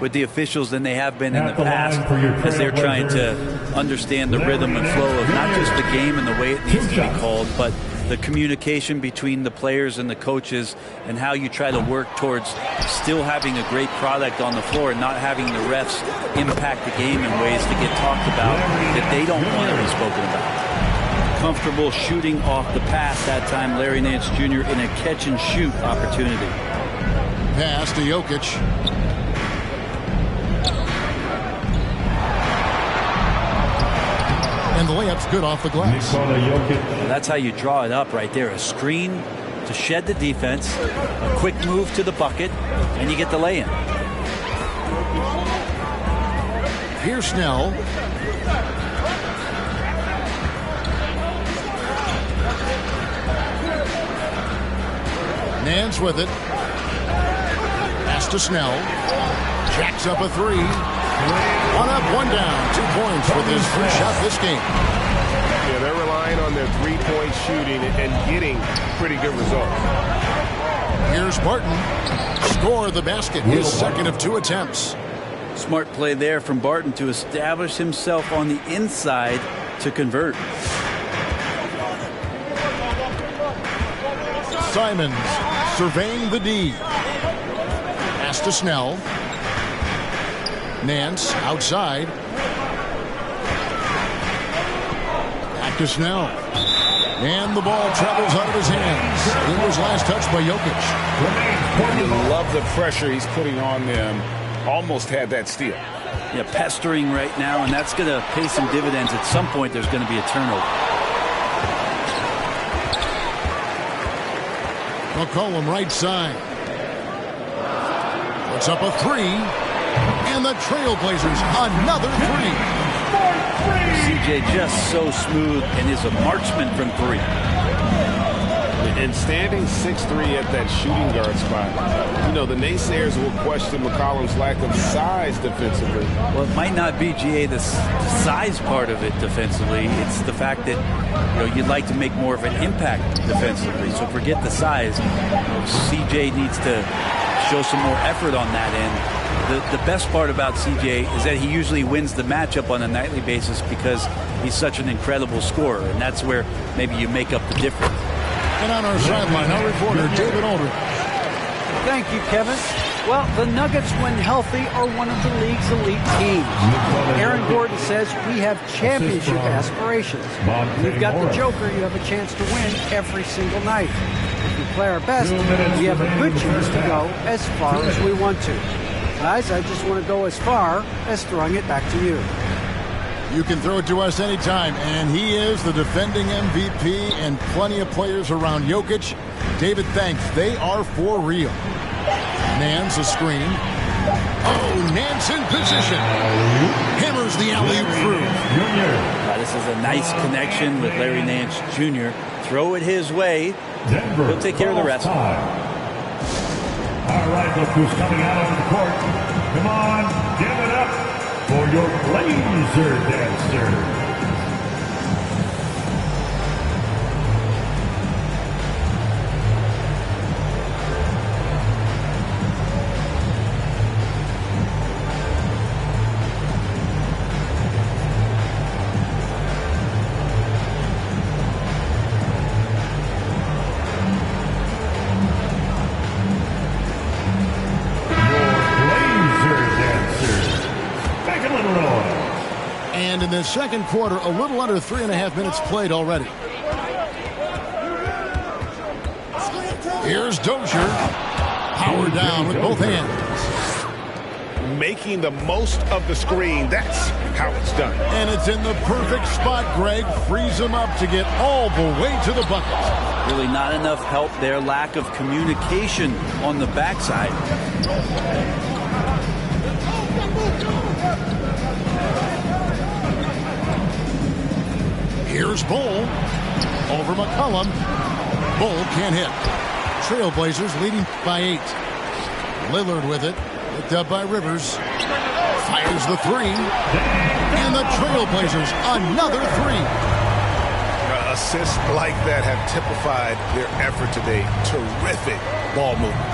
with the officials than they have been in the past, as they're trying to understand the rhythm and flow of not just the game and the way it needs to be called, but the communication between the players and the coaches, and how you try to work towards still having a great product on the floor and not having the refs impact the game in ways to get talked about that they don't want to be spoken about. Comfortable shooting off the pass that time, Larry Nance Jr. in a catch-and-shoot opportunity. Pass to Jokic. And the layup's good off the glass. Well, that's how you draw it up right there. A screen to shed the defense, a quick move to the bucket, and you get the lay-in. Here's Snell. Nance with it. Pass to Snell. Jacks up a 3. 1 up, 1 down. 2 points with his first shot this game. Yeah, they're relying on their three-point shooting and getting pretty good results. Here's Barton. Score the basket. His second of 2 attempts. Smart play there from Barton to establish himself on the inside to convert. Simons surveying the D. Pass to Snell. Nance outside. Back to Snell. And the ball travels out of his hands. It was last touched by Jokic. You love the pressure he's putting on them. Almost had that steal. Yeah, pestering right now, and that's going to pay some dividends. At some point, there's going to be a turnover. McCollum right side. Puts up a 3. And the Trailblazers another 3. CJ just so smooth and is a marksman from 3. And standing 6'3" at that shooting guard spot, you know, the naysayers will question McCollum's lack of size defensively. Well, it might not be, GA, the size part of it defensively. It's the fact that, you know, you'd like to make more of an impact defensively. So forget the size. CJ needs to show some more effort on that end. The best part about CJ is that he usually wins the matchup on a nightly basis because he's such an incredible scorer, and that's where maybe you make up the difference. And on our sideline, our reporter, David Aldridge. Thank you, Kevin. Well, the Nuggets, when healthy, are one of the league's elite teams. Aaron Gordon says we have championship aspirations. You've got the Joker, you have a chance to win every single night. If we play our best, we have a good chance to go as far as we want to. Guys, I just want to go as far as throwing it back to you. You can throw it to us anytime, and he is the defending MVP and plenty of players around Jokic. David, thanks. They are for real. Nance a screen. Oh, Nance in position. Hammers the alley-oop through. This is a nice connection with Larry Nance Jr. Throw it his way. He'll take care of the rest. All right, look who's coming out onto the court. Come on, give it up for your Blazer Dancer. In the second quarter, a little under 3.5 minutes played already. Here's Dozier. Power down with both hands. Making the most of the screen. That's how it's done. And it's in the perfect spot, Greg. Frees him up to get all the way to the bucket. Really not enough help there. Lack of communication on the backside. Here's Bull. Over McCollum. Bull can't hit. Trailblazers leading by 8. Lillard with it. Picked up by Rivers. Fires the three. And the Trailblazers another three. Assists like that have typified their effort today. Terrific ball movement.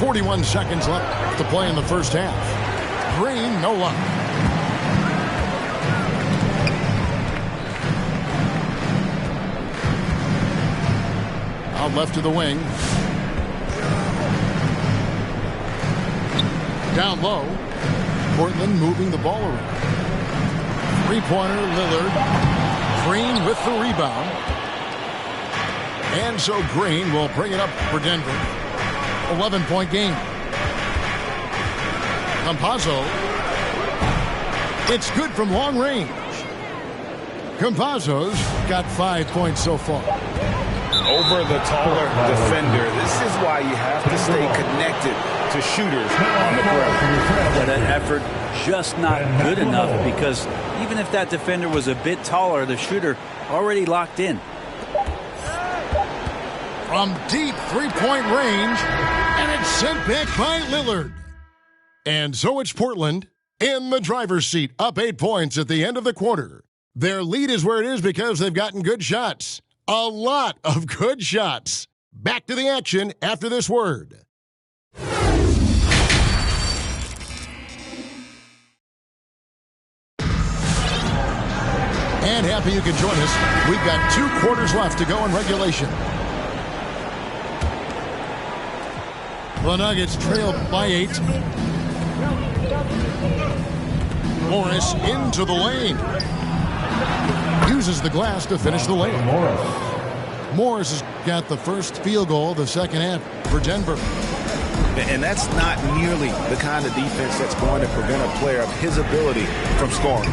.41 seconds left to play in the first half. Green, no luck. Out left to the wing. Down low. Portland moving the ball around. Three-pointer, Lillard. Green with the rebound. And so Green will bring it up for Denver. 11-point game. Campazzo. It's good from long range. Campazzo's got 5 points so far. Over the taller defender. This is why you have to stay connected to shooters on the perimeter. That effort just not good enough, because even if that defender was a bit taller, the shooter already locked in. From deep three-point range, and it's sent back by Lillard. And so it's Portland in the driver's seat, up 8 points at the end of the quarter. Their lead is where it is because they've gotten good shots. A lot of good shots. Back to the action after this word. And happy you can join us. We've got 2 quarters left to go in regulation. The Nuggets trail by 8. Morris into the lane. Uses the glass to finish the lane. Morris has got the first field goal of the second half for Denver. And that's not nearly the kind of defense that's going to prevent a player of his ability from scoring.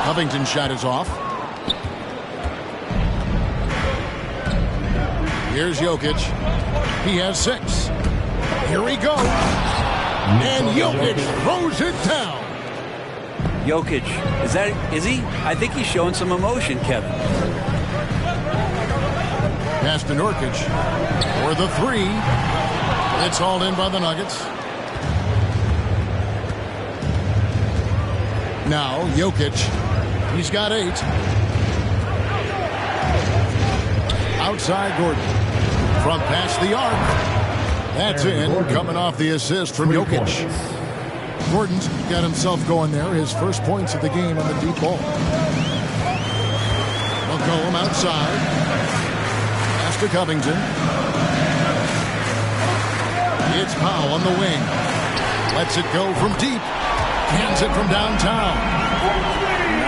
Covington's shot is off. Here's Jokic. He has 6. Here we go. And Jokic throws it down. Jokic, is he? I think he's showing some emotion, Kevin. Pass to Nurkic for the 3. It's hauled in by the Nuggets. Now Jokic. He's got 8. inside Gordon. From past the arc. That's in, coming off the assist from Jokic. Gordon's got himself going there. His first points of the game on the deep ball. McCollum outside. Pass to Covington. It's Powell on the wing. Lets it go from deep. Hands it from downtown.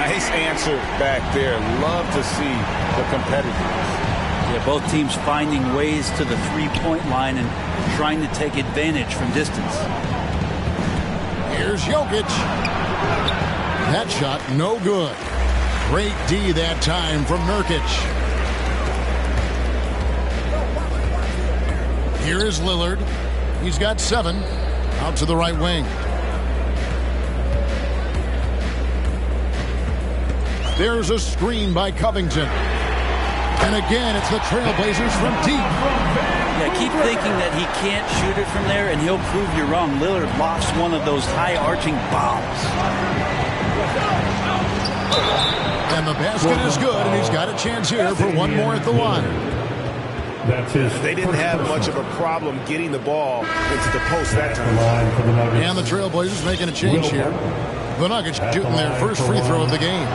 Nice answer back there. Love to see the competitiveness. Yeah, both teams finding ways to the three-point line and trying to take advantage from distance. Here's Jokic. That shot no good. Great D that time from Nurkic. Here is Lillard. He's got 7. Out to the right wing. There's a screen by Covington. And again, it's the Trailblazers from deep. Yeah, keep thinking that he can't shoot it from there, and he'll prove you wrong. Lillard lofts one of those high-arching bombs. And the basket is good, and he's got a chance here for one more at the line. They didn't have much of a problem getting the ball into the post that time. And the Trailblazers making a change here. The Nuggets shooting their first free throw of the game.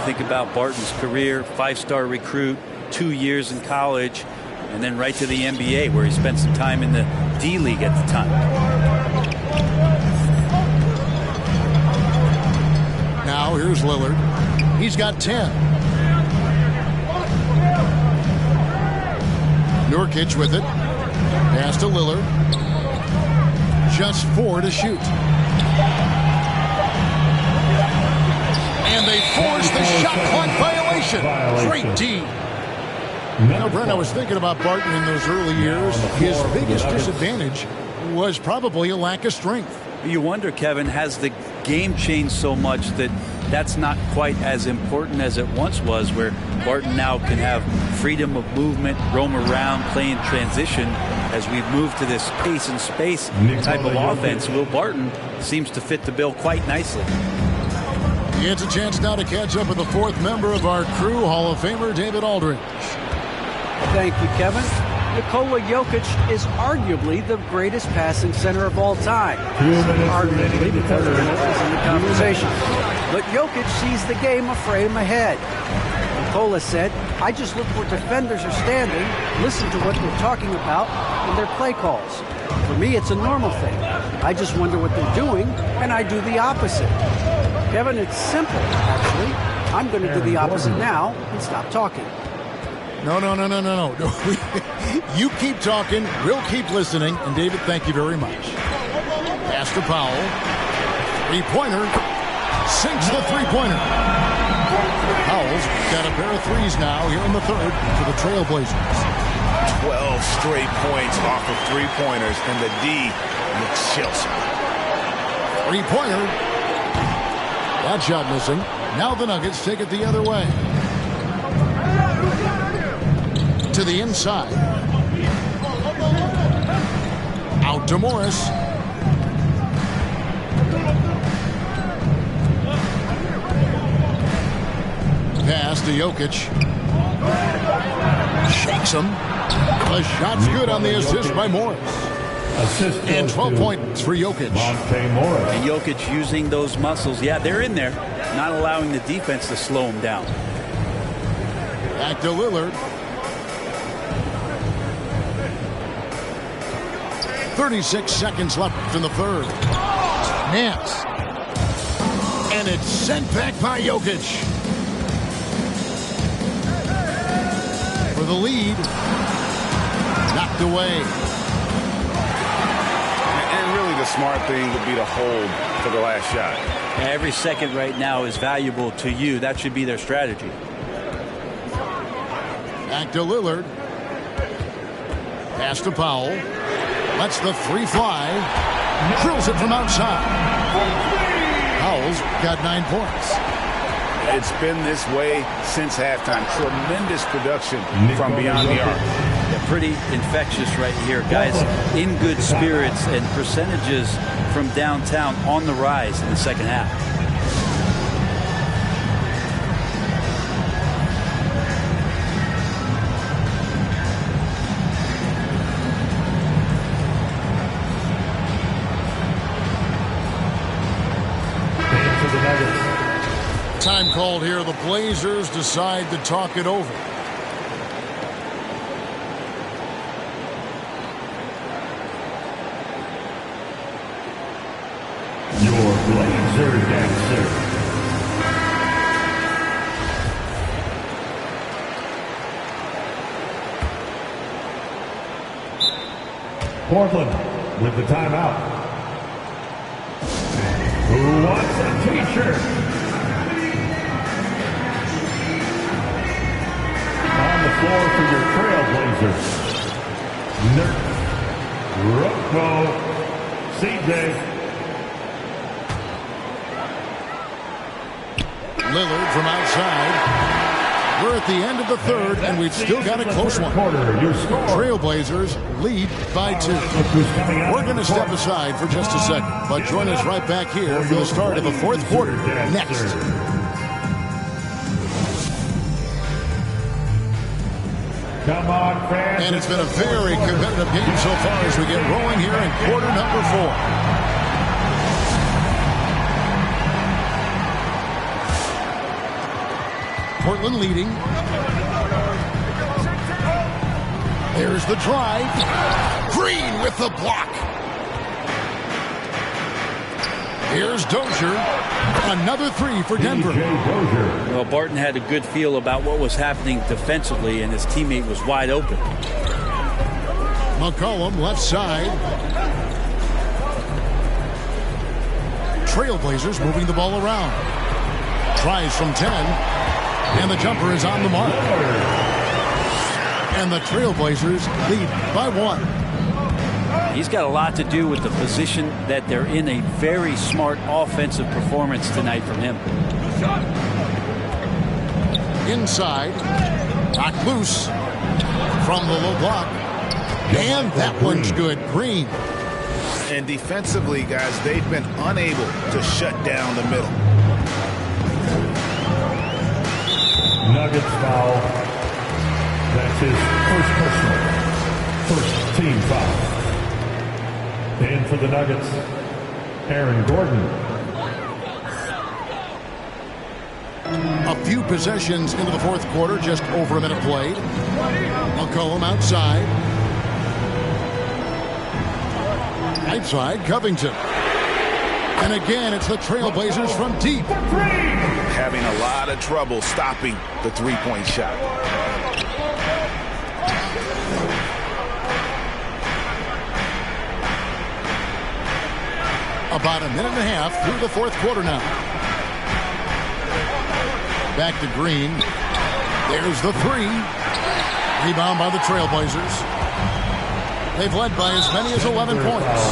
Think about Barton's career, 5-star recruit, 2 years in college, and then right to the NBA where he spent some time in the D-League at the time. Now here's Lillard. He's got 10. Nurkic with it. Pass to Lillard. Just 4 to shoot. And they force the shot clock violation. Great D. Now, Brent, I was thinking about Barton in those early years. His biggest disadvantage was probably a lack of strength. You wonder, Kevin, has the game changed so much that that's not quite as important as it once was, where Barton now can have freedom of movement, roam around, play in transition. As we've moved to this pace and space type of offense, Will Barton seems to fit the bill quite nicely. It's a chance now to catch up with the 4th member of our crew, Hall of Famer David Aldridge. Thank you, Kevin. Nikola Jokic is arguably the greatest passing center of all time. Arguably because Reynolds is in the conversation. But Jokic sees the game a frame ahead. Nikola said, I just look where defenders are standing, listen to what they're talking about, and their play calls. For me, it's a normal thing. I just wonder what they're doing, and I do the opposite. Kevin, it's simple, actually. I'm going to do the opposite now and stop talking. No. You keep talking, we'll keep listening. And David, thank you very much. Pass to Powell. Three-pointer. Sinks the three-pointer. Powell's got a pair of threes now here in the third for the Trailblazers. 12 straight points off of three-pointers, and the D looks Chelsea. Three-pointer. That shot missing. Now the Nuggets take it the other way. To the inside. Out to Morris. Pass to Jokic. Shakes him. The shot's good on the assist by Morris. And 12 points for Jokic. And Jokic using those muscles. Yeah, they're in there. Not allowing the defense to slow him down. Back to Lillard. 36 seconds left in the third. Nance. And it's sent back by Jokic. For the lead. Knocked away. And really the smart thing would be to hold for the last shot. Every second right now is valuable to you. That should be their strategy. Back to Lillard. Pass to Powell. Lets the three fly. Drills it from outside. Powell's got 9 points. It's been this way since halftime. Tremendous production from beyond the arc. Yeah, pretty infectious right here. Guys in good spirits and percentages from downtown on the rise in the second half. called here. The Blazers decide to talk it over. Your Blazer dancer. Portland with the timeout. Who wants a t-shirt? On the floor for your Trailblazers. Nurk, Rocco, CJ. Lillard from outside. We're at the end of the third, and we've still got a close one. Trailblazers lead by 2. We're going to step aside for just a second, but join us right back here for the start of the fourth quarter next. Come on, fans. And it's been a very competitive game so far as we get rolling here in quarter number 4. Portland leading. There's the drive. Green with the block. Here's Dozier. Another 3 for Denver. Well, Barton had a good feel about what was happening defensively, and his teammate was wide open. McCollum left side. Trailblazers moving the ball around. Tries from 10. And the jumper is on the mark. And the Trailblazers lead by 1. He's got a lot to do with the position that they're in. A very smart offensive performance tonight from him. Inside. Knocked loose from the low block. And that one's good. Green. And defensively, guys, they've been unable to shut down the middle. Nuggets foul. That's his first personal. First team foul. In for the Nuggets, Aaron Gordon. A few possessions into the fourth quarter, just over a minute played. McCollum outside. Right side, Covington. And again, it's the Trailblazers from deep. Having a lot of trouble stopping the three-point shot. About a minute and a half through the fourth quarter now. Back to Green. There's the 3. Rebound by the Trailblazers. They've led by as many as 11 points.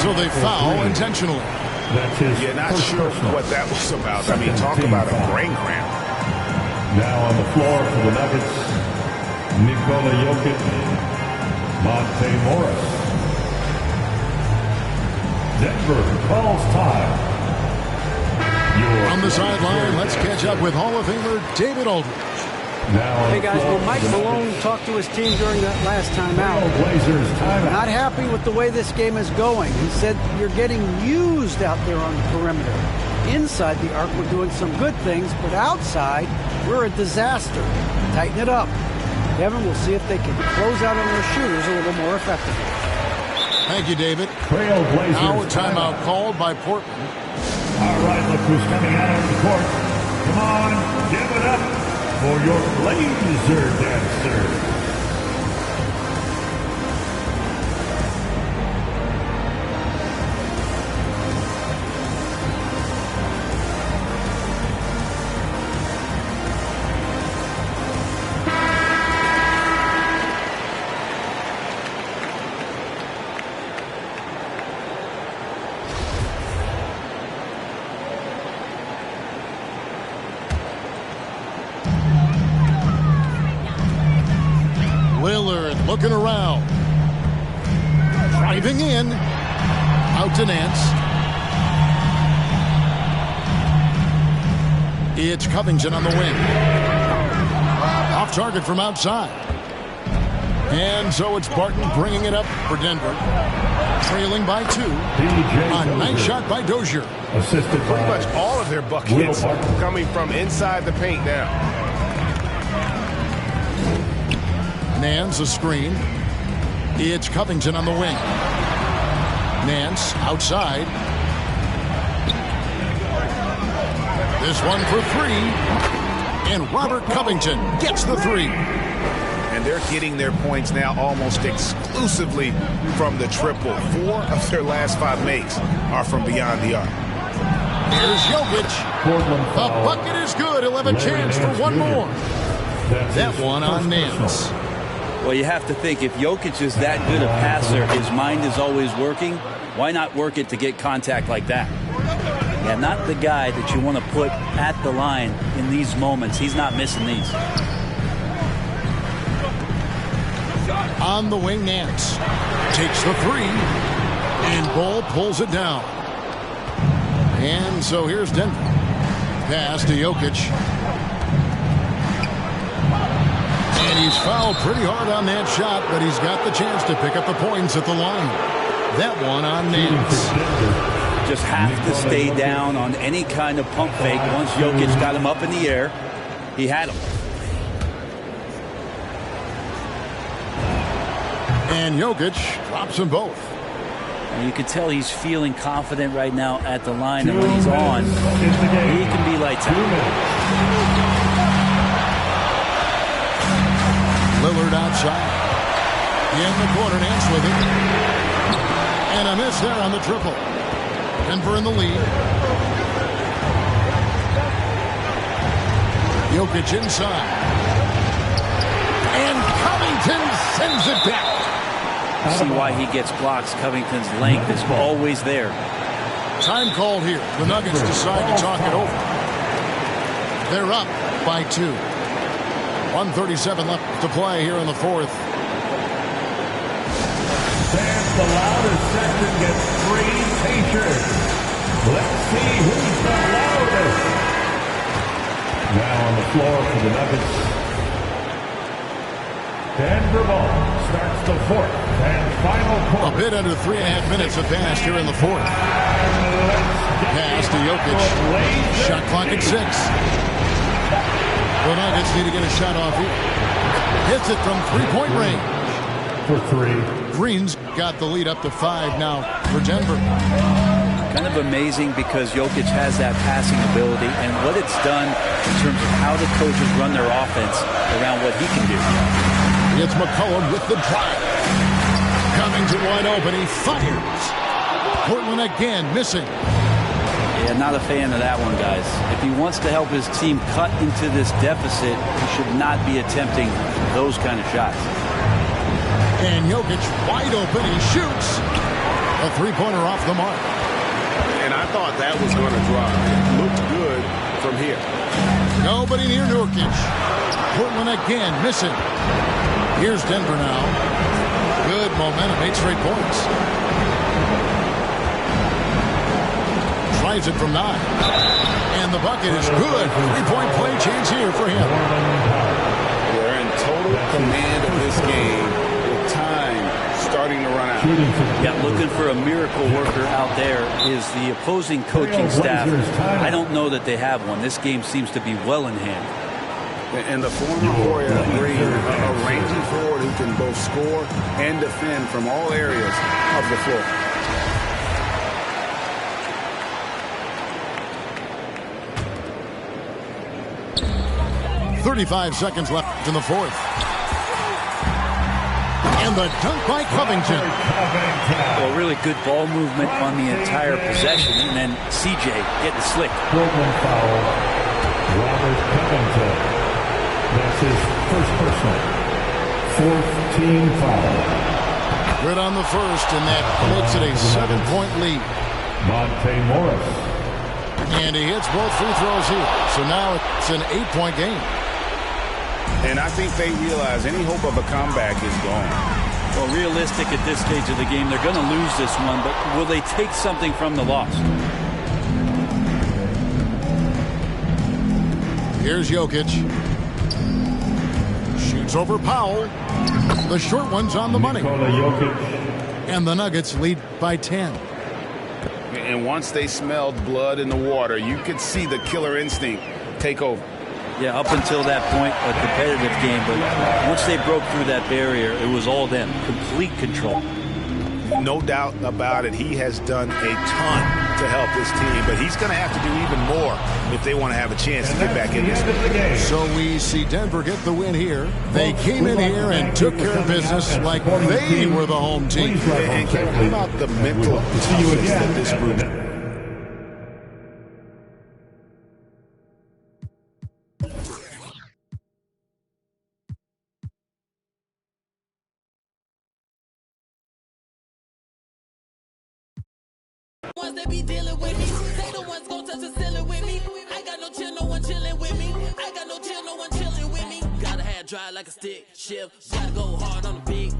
So they foul intentionally. Yeah, not sure what that was about. I mean, talk about a brain cramp. Now on the floor for the Nuggets, Nikola Jokic, Monte Morris. Denver calls time. On the sideline, let's catch up with Hall of Famer David Aldridge. Hey guys, well Mike Malone talked to his team during that last timeout. Not happy with the way this game is going. He said you're getting used out there on the perimeter. Inside the arc, we're doing some good things, but outside, we're a disaster. Tighten it up. Kevin, we'll see if they can close out on their shooters a little more effectively. Thank you, David. Trailblazers. Now a timeout called by Portland. All right, look who's coming out on the court. Come on, give it up for your Blazer dancer. Looking around. Driving in. Out to Nance. It's Covington on the wing. Off target from outside. And so it's Barton bringing it up for Denver. Trailing by 2. A nice shot by Dozier. Assisted pretty much all of their buckets coming from inside the paint now. Nance a screen. It's Covington on the wing. Nance outside. This one for 3. And Robert Covington gets the 3. And they're getting their points now almost exclusively from the triple. 4 of their last 5 makes are from beyond the arc. Here's Jokic. The bucket is good. He'll have a chance for one more. That one on Nance. Well, you have to think, if Jokic is that good a passer, his mind is always working. Why not work it to get contact like that? Yeah, not the guy that you want to put at the line in these moments. He's not missing these. On the wing, Nance takes the 3, and Ball pulls it down. And so here's Denver. Pass to Jokic. And he's fouled pretty hard on that shot, but he's got the chance to pick up the points at the line. That one on Nance. Just have to stay down on any kind of pump fake. Once Jokic got him up in the air, he had him. And Jokic drops them both. And you can tell he's feeling confident right now at the line, and when he's on, he can be lights out. Lillard outside. In the corner, Nance with it. And a miss there on the triple. Denver in the lead. Jokic inside. And Covington sends it back. See why he gets blocks. Covington's length is always there. Time called here. The Nuggets decide to talk it over. They're up by 2. 1:37 left to play here in the fourth. The loudest section gets 3 t-shirts. Let's see who's the loudest. Now on the floor for the Nuggets. Denver ball starts the fourth and final quarter. A bit under 3.5 minutes have passed here in the fourth. Pass to Jokic. Shot clock at 6. The Nuggets need to get a shot off here. Hits it from 3-point range. For 3. Green's got the lead up to 5 now for Denver. Kind of amazing because Jokic has that passing ability and what it's done in terms of how the coaches run their offense around what he can do. It's McCollum with the drive. Covington wide open. He fires. Portland again missing. Yeah, not a fan of that one, guys. If he wants to help his team cut into this deficit, he should not be attempting those kind of shots. And Jokic wide open. He shoots. A 3-pointer off the mark. And I thought that was going to drop. It looked good from here. Nobody near Nurkic. Portland again missing. Here's Denver now. Good momentum. 8 straight points. Tries it from 9. And the bucket is good. 3-point play chance here for him. They're in total command of this game. Time starting to run out. Yeah, looking for a miracle worker out there is the opposing coaching staff. I don't know that they have one. This game seems to be well in hand. And the former Warrior agreed, a rangy forward who can both score and defend from all areas of the floor. .35 seconds left in the fourth. And the dunk by Covington. Well, really good ball movement on the entire possession. And then CJ getting slick. Brooklyn foul. Robert Covington. That's his first personal. 4th team foul. Good on the first, and that makes it a 7-point lead. Monte Morris. And he hits both free throws here. So now it's an 8-point game. And I think they realize any hope of a comeback is gone. Well, realistic at this stage of the game, they're going to lose this one, but will they take something from the loss? Here's Jokic. Shoots Goes over Powell. The short one's on the money. And the Nuggets lead by 10. And once they smelled blood in the water, you could see the killer instinct take over. Yeah, up until that point, a competitive game. But once they broke through that barrier, it was all them. Complete control. No doubt about it. He has done a ton to help this team, but he's going to have to do even more if they want to have a chance to get back in this game. So we see Denver get the win here. They came in here and took care of business like they were the home team. And how about the mental toughness that this group ones that be dealing with me, they the ones gon' touch the ceiling with me. I got no chill, no one chilling with me. I got no chill, no one chilling with me. Gotta have dry like a stick shift. Gotta go hard on the big